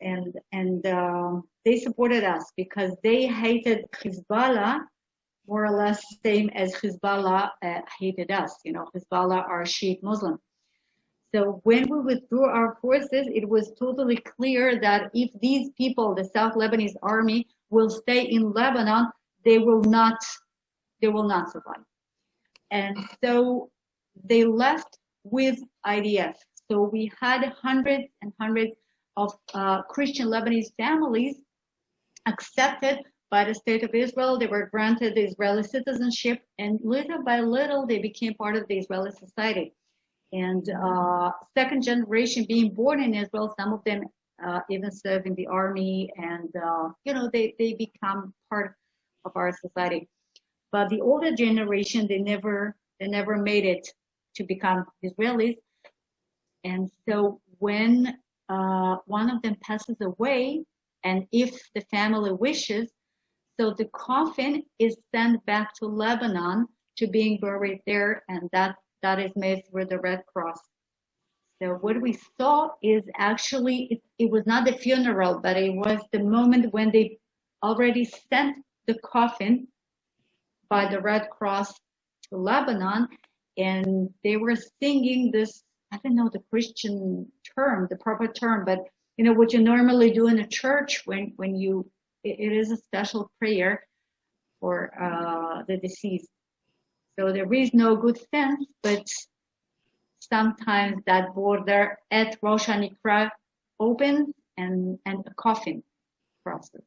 and they supported us because they hated Hezbollah, more or less same as Hezbollah hated us. Hezbollah are Shiite Muslim. So when we withdrew our forces, it was totally clear that if these people, the South Lebanese Army, will stay in Lebanon, they will not survive. And so they left with IDF. So we had hundreds and hundreds of Christian Lebanese families accepted by the state of Israel. They were granted the Israeli citizenship, and little by little they became part of the Israeli society. And second generation being born in Israel, some of them even serve in the army, and they become part of our society. But the older generation, they never made it to become Israelis. And so when one of them passes away, and if the family wishes, so the coffin is sent back to Lebanon to being buried there, and that is made through the Red Cross. So what we saw is actually, it was not the funeral, but it was the moment when they already sent the coffin by the Red Cross to Lebanon, and they were singing this, I don't know the Christian term, the proper term, but what you normally do in a church when it is a special prayer for the deceased. So there is no good sense, but sometimes that border at Rosh Haniqra opens and a coffin crosses.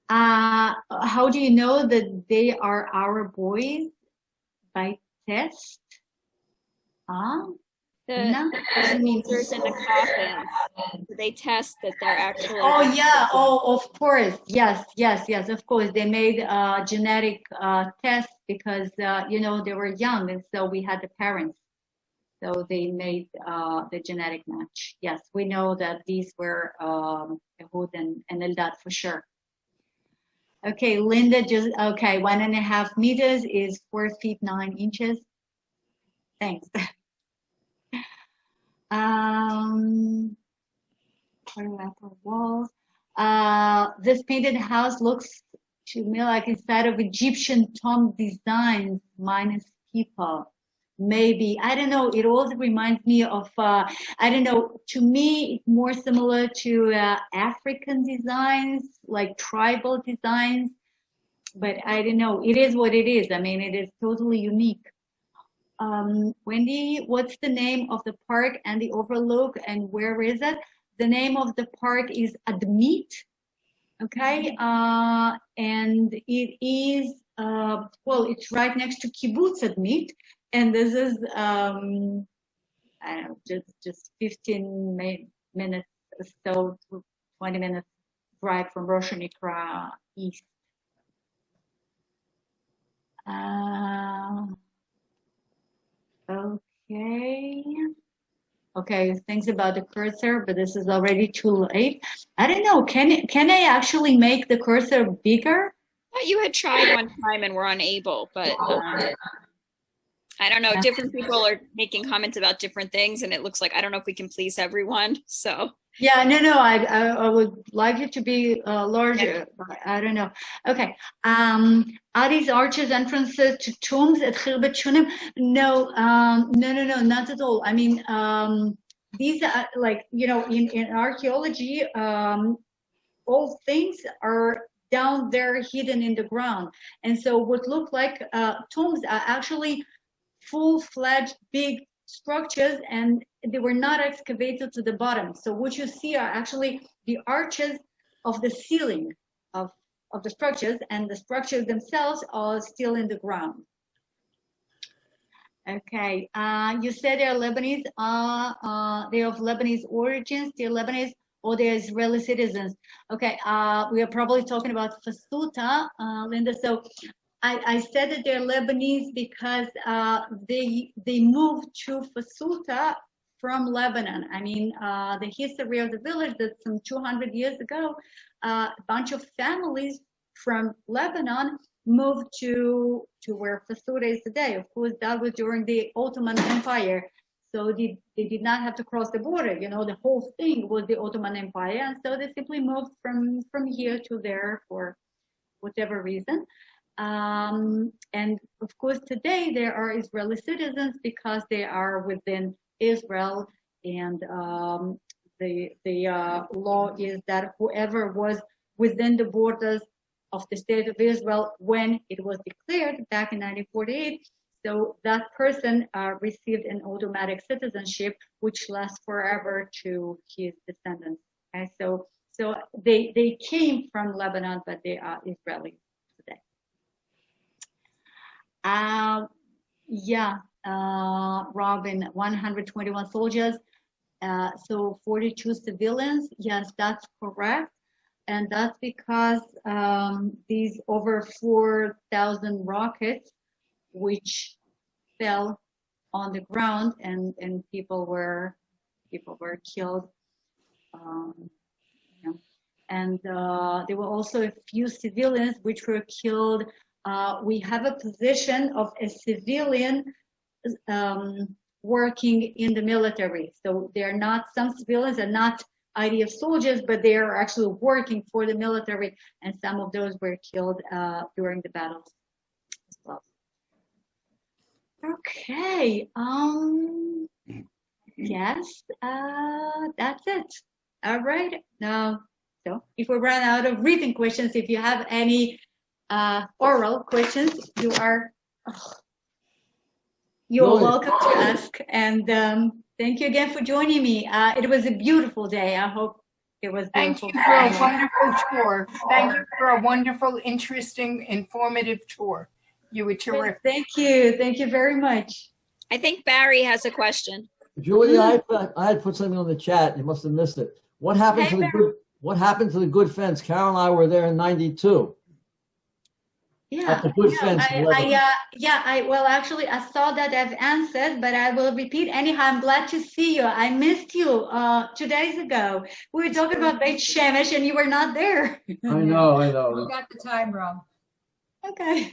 How do you know that they are our boys? By test? The soldiers in the coffins, they test that they're actually. Oh yeah, of course, yes, of course. They made genetic tests because they were young, and so we had the parents, so they made the genetic match. Yes, we know that these were Ehud and Eldad for sure. Okay, Linda, 1.5 meters is 4 feet 9 inches. Thanks. Walls. This painted house looks to me like inside of Egyptian tomb designs minus people. Maybe, I don't know, it also reminds me of, to me, it's more similar to African designs, like tribal designs, but I don't know, it is what it is. I mean, it is totally unique. Wendy, what's the name of the park and the overlook, and where is it? The name of the park is Admit, okay? And it is, it's right next to Kibbutz Admit, and this is, I don't know, just 15 minutes or so, 20 minutes drive from Rosh Haniqra east. Okay, thanks about the cursor, but this is already too late. I don't know, can I actually make the cursor bigger? You had tried one time and were unable, but I don't know, different people are making comments about different things, and it looks like, I don't know if we can please everyone, so. Yeah, no, I would like it to be larger, but I don't know. Okay, are these arches entrances to tombs at Khirbet Shunim? No, not at all. I mean, these are like, in archaeology, all things are down there hidden in the ground. And so what look like tombs are actually full-fledged big structures, and they were not excavated to the bottom. So what you see are actually the arches of the ceiling of the structures, and the structures themselves are still in the ground. Okay, you said they're Lebanese. They're of Lebanese origins. They're Lebanese or they're Israeli citizens. Okay, we are probably talking about Fasuta, Linda. So I said that they're Lebanese because they moved to Fosuta from Lebanon. I mean, the history of the village, that some 200 years ago, a bunch of families from Lebanon moved to where Fosuta is today. Of course, that was during the Ottoman Empire. So they did not have to cross the border. The whole thing was the Ottoman Empire. And so they simply moved from here to there for whatever reason. And of course, today there are Israeli citizens because they are within Israel, and the law is that whoever was within the borders of the state of Israel when it was declared back in 1948, so that person received an automatic citizenship, which lasts forever to his descendants. Okay, so they came from Lebanon, but they are Israeli today. Robin, 121 soldiers. So 42 civilians, yes, that's correct. And that's because these over 4,000 rockets, which fell on the ground, and people were killed. Yeah. And there were also a few civilians which were killed. We have a position of a civilian working in the military. So they're not, some civilians are not IDF soldiers, but they are actually working for the military, and some of those were killed during the battles as well. Okay, yes, that's it. All right, now, so if we run out of written questions, if you have any oral questions, you are welcome to ask. And thank you again for joining me. It was a beautiful day. I hope it was beautiful. Thank you for a wonderful tour. Thank you for a wonderful, interesting, informative tour. You were terrific. Thank you. Thank you very much. I think Barry has a question. Julia, I had put something on the chat. You must have missed it. What happened to the good fence? Carol and I were there in '92. Yeah, well, actually, I saw that I've answered, but I will repeat anyhow. I'm glad to see you. I missed you 2 days ago. We were talking about Beit Shemesh, and you were not there. I know. We got the time wrong. Okay,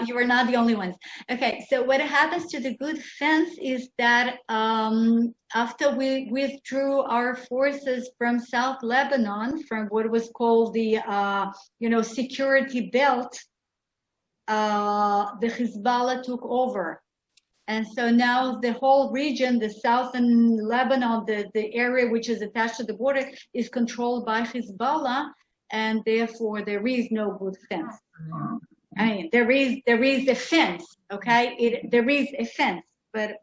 you were not the only ones. Okay, so what happens to the good fence is that after we withdrew our forces from South Lebanon, from what was called the security belt, the Hezbollah took over. And so now the whole region, the southern Lebanon, the area which is attached to the border, is controlled by Hezbollah, and therefore there is no good fence. I mean, there is a fence, okay? There is a fence, but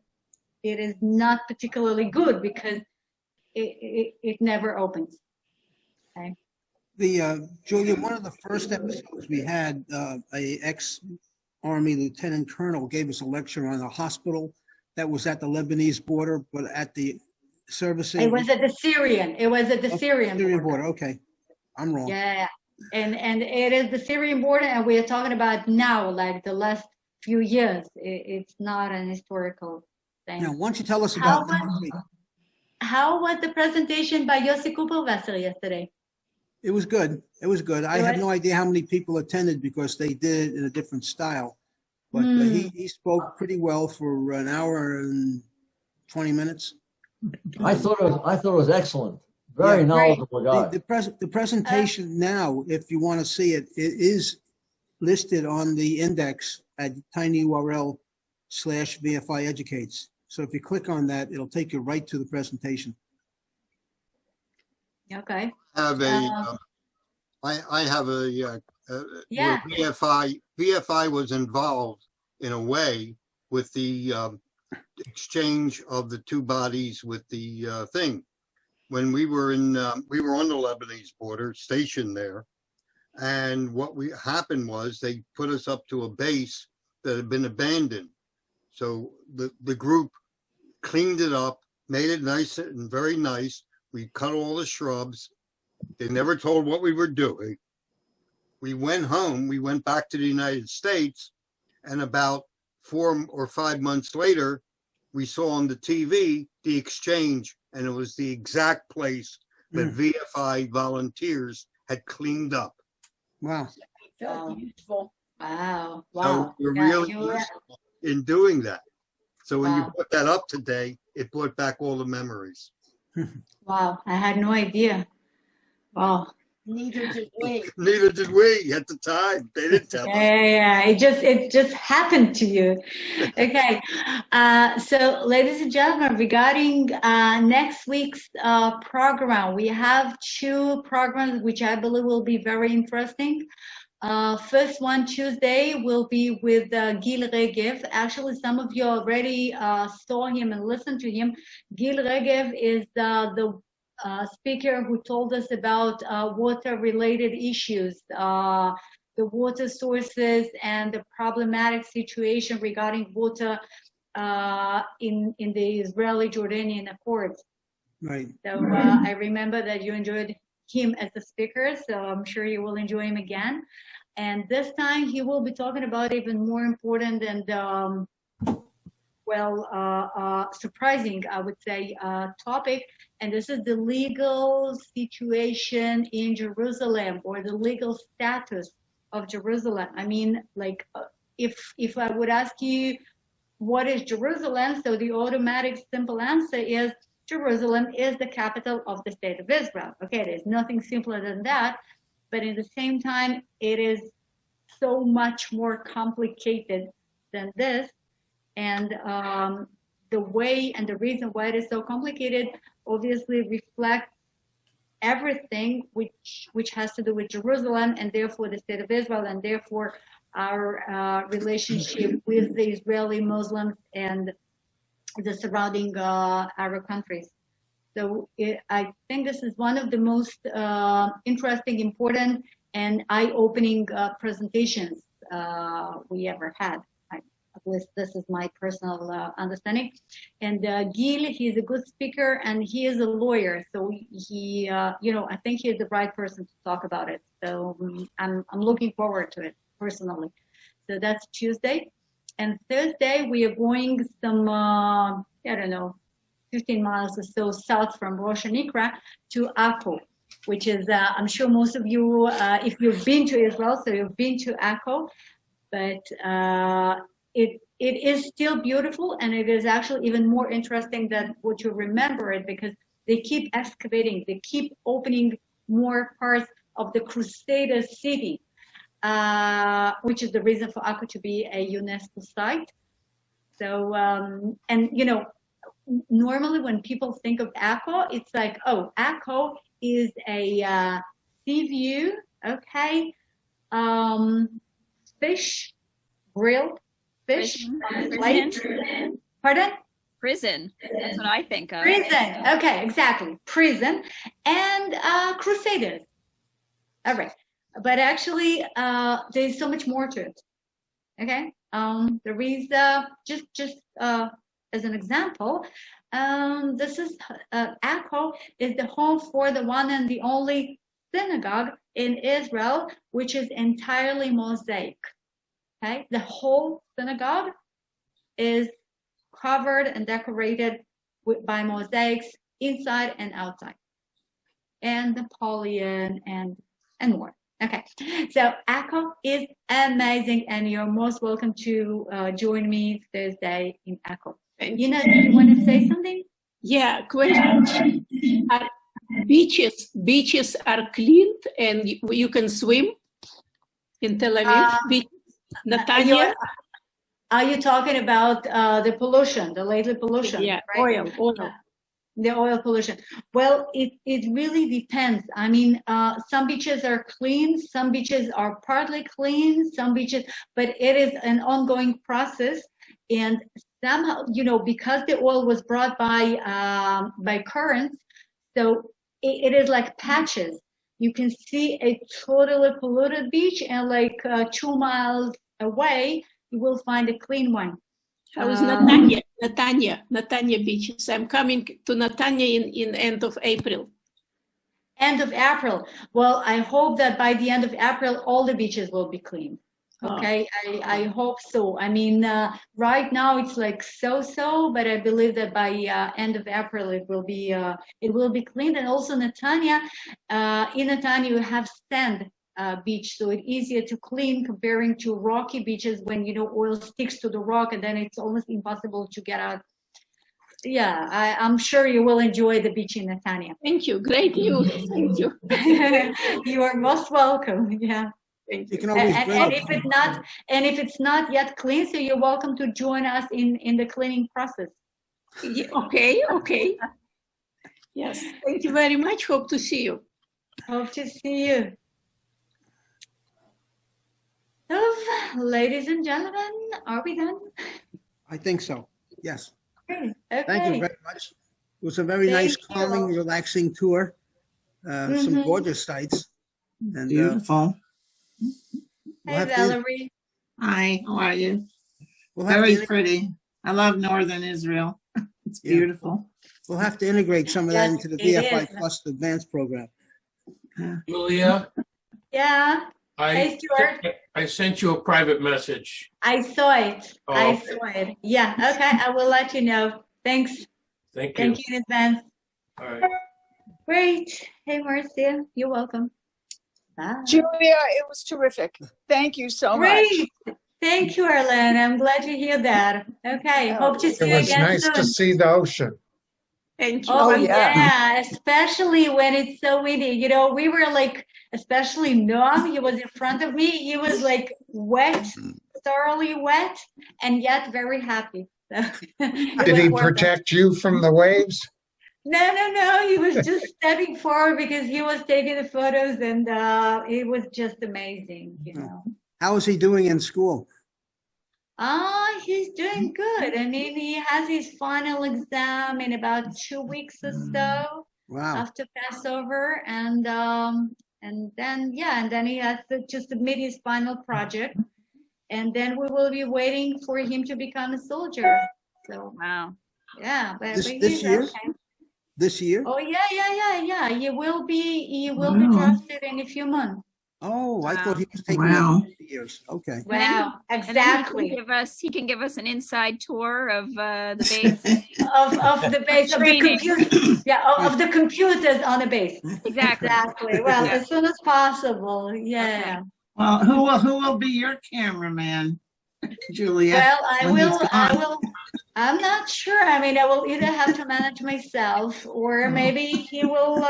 it is not particularly good because it never opens. Okay. Julia, one of the first episodes we had, a ex-Army lieutenant colonel gave us a lecture on a hospital that was at the Lebanese border, but at the servicing. It was at the Syrian. It was at the Syrian border. Okay, I'm wrong. Yeah, and it is the Syrian border, and we are talking about now, like the last few years. It's not an historical thing. Now, why don't you tell us about how was the presentation by Yossi Kupelwasser yesterday? It was good. It was good. I have no idea how many people attended because they did it in a different style. But he spoke pretty well for an hour and 20 minutes. I thought it was excellent. Very knowledgeable guy. The presentation now, if you want to see it, it is listed on the index at tinyurl/VFI Educates. So if you click on that, it'll take you right to the presentation. Okay. I have a VFI was involved in a way with the exchange of the two bodies with the thing. When we were on the Lebanese border, stationed there, and what happened was they put us up to a base that had been abandoned. So the group cleaned it up, made it nice and very nice. We cut all the shrubs. They never told what we were doing. We went home. We went back to the United States, and about 4 or 5 months later, we saw on the TV the exchange, and it was the exact place that VFI volunteers had cleaned up. Wow. Beautiful. Wow. So we're really useful in doing that. So when you put that up today, it brought back all the memories. Wow, I had no idea. Wow. Neither did we. Neither did we at the time. They didn't tell us. Yeah. It just happened to you. Okay. So, ladies and gentlemen, regarding next week's program, we have 2 programs which I believe will be very interesting. First one, Tuesday, will be with Gil Regev. Actually, some of you already saw him and listened to him. Gil Regev is the speaker who told us about water-related issues, the water sources and the problematic situation regarding water in the Israeli-Jordanian Accords. Right. So I remember that you enjoyed him as a speaker, so I'm sure you will enjoy him again. And this time he will be talking about even more important and surprising, I would say, topic. And this is the legal situation in Jerusalem, or the legal status of Jerusalem. I mean, like, if I would ask you, what is Jerusalem? So the automatic simple answer is Jerusalem is the capital of the state of Israel. Okay, there's nothing simpler than that. But at the same time, it is so much more complicated than this. And the way and the reason why it is so complicated obviously reflects everything which has to do with Jerusalem, and therefore the state of Israel, and therefore our relationship with the Israeli Muslims and the surrounding Arab countries. So I think this is one of the most interesting, important, and eye-opening presentations we ever had. At least this is my personal understanding. And Gil, he's a good speaker and he is a lawyer. So he, I think he is the right person to talk about it. So I'm looking forward to it personally. So that's Tuesday. And Thursday, we are going some, 15 miles or so south from Rosh Haniqra to Akko, which is, I'm sure most of you, if you've been to Israel, so you've been to Akko, but it is still beautiful, and it is actually even more interesting than what you remember it, because they keep excavating, they keep opening more parts of the Crusader city, which is the reason for Akko to be a UNESCO site. So, normally when people think of Akko, it's like, oh, Akko is a sea view, okay, fish, grilled fish on the plate. Pardon? Prison. That's what I think of. Prison. Okay, exactly. Prison and Crusaders. All right. But actually, there's so much more to it. Okay. There is just as an example, this is Akko is the home for the one and the only synagogue in Israel, which is entirely mosaic. Okay, the whole synagogue is covered and decorated by mosaics inside and outside, and Napoleon and more. Okay, so Akko is amazing, and you're most welcome to join me Thursday in Akko. You want to say something? Yeah, question. Are beaches are cleaned and you can swim in Tel Aviv? Netanya? Are you talking about the pollution, the latest pollution? Yeah, right? oil. The oil pollution. Well, it really depends. I mean, some beaches are clean, some beaches are partly clean, some beaches, but it is an ongoing process. And somehow, because the oil was brought by currents, so it is like patches. You can see a totally polluted beach, and like 2 miles away, you will find a clean one. How is Netanya beaches? I'm coming to Netanya in end of April. End of April. Well, I hope that by the end of April, all the beaches will be clean. Okay, I hope so. I mean, right now it's like so, but I believe that by end of April it will be cleaned. And also Netanya, in Netanya you have sand beach, so it's easier to clean comparing to rocky beaches when oil sticks to the rock and then it's almost impossible to get out. Yeah, I'm sure you will enjoy the beach in Netanya. Thank you. Great news. Thank you. You are most welcome. Yeah. You can always and if it's not yet clean, so you're welcome to join us in the cleaning process. Yeah, okay. Yes, thank you very much. Hope to see you. Hope to see you. So, ladies and gentlemen, are we done? I think so. Yes. Okay. Thank you very much. It was a very nice, calming, relaxing tour. Some gorgeous sights. And, beautiful. Hey, Valerie. Hi, how are you? Very pretty. I love northern Israel. It's beautiful. We'll have to integrate some of that Yes, into the it VFI is. Plus Advanced program. Julia, Yeah, hey, I Stuart. I sent you a private message. I saw it. Oh, I okay. saw it. Yeah, okay, I will let you know. Thanks. Thank you. Thank you in advance. All right. Great. Hey, Marcia, you're welcome. Bye. Julia, it was terrific. Thank you so much. Great. Thank you, Arlene. I'm glad to hear that. Okay, hope to see It you was again nice soon. to see the ocean. And you. Oh, Oh, yeah. yeah, especially when it's so windy. You know, we were like, especially Noam, he was in front of me. He was like wet, thoroughly wet, and yet very happy. So it Did was he worth it. protect you from the waves? No. He was just stepping forward because he was taking the photos, and it was just amazing, you know. How is he doing in school? He's doing good. I mean, he has his final exam in about 2 weeks or so Wow. after Passover, and then he has to submit his final project, and then we will be waiting for him to become a soldier. So Wow. yeah, but This he's year? okay. This year? Oh yeah. He will be drafted in a few months. Oh, I thought he was taking Wow. 50 years. Okay. And then Wow, And then exactly. he can give us an inside tour of the base. Of the base of the Training. computer, of the computers on the base. Exactly. Exactly. Well, as soon as possible. Yeah. Well, who will be your cameraman, Julia? Well, when he's gone? I'm not sure. I mean, I will either have to manage myself, or maybe he will,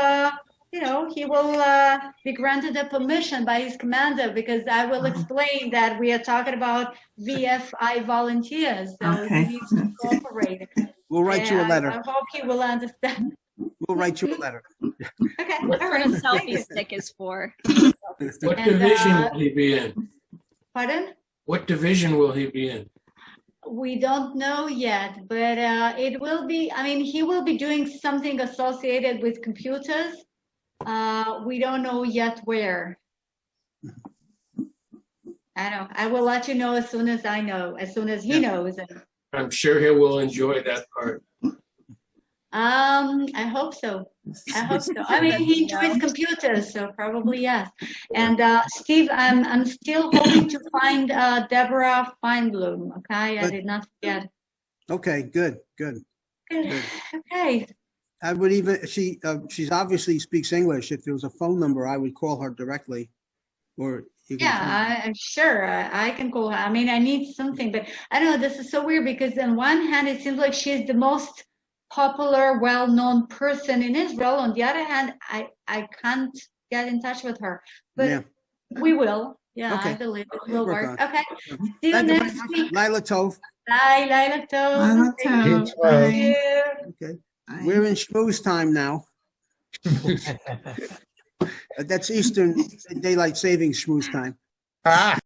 be granted a permission by his commander, because I will explain that we are talking about VFI volunteers, so Okay. he needs to cooperate. We'll write you a And letter. I hope he will understand. We'll write you a letter. Okay. What all sort right. of selfie stick is for? What And, division will he be in? Pardon? What division will he be in? We don't know yet, but it will be, I mean, he will be doing something associated with computers. We don't know yet where. I know. I will let you know as soon as I know, as soon as he knows. I'm sure he will enjoy that part. I hope so. I hope so. I mean, he enjoys computers, so probably yes. And Steve, I'm still hoping to find Deborah Feinblum. Okay, I Good. did not forget. Okay, good. Good. Okay. I would even, she's obviously speaks English. If there was a phone number, I would call her directly. Or you can. Yeah, I'm sure I can call her. I mean, I need something, but I don't know. This is so weird because on one hand, it seems like she's the most popular, well-known person in Israel. On the other hand, I can't get in touch with her, but Yeah. we will. Yeah, Okay. I believe it will Work work. on Okay. See you Thank you very next much. week. Lila Tov. Bye, Laila Tov. Thank you. Okay. We're in schmooze time now. That's Eastern Daylight Savings schmooze time. Ah.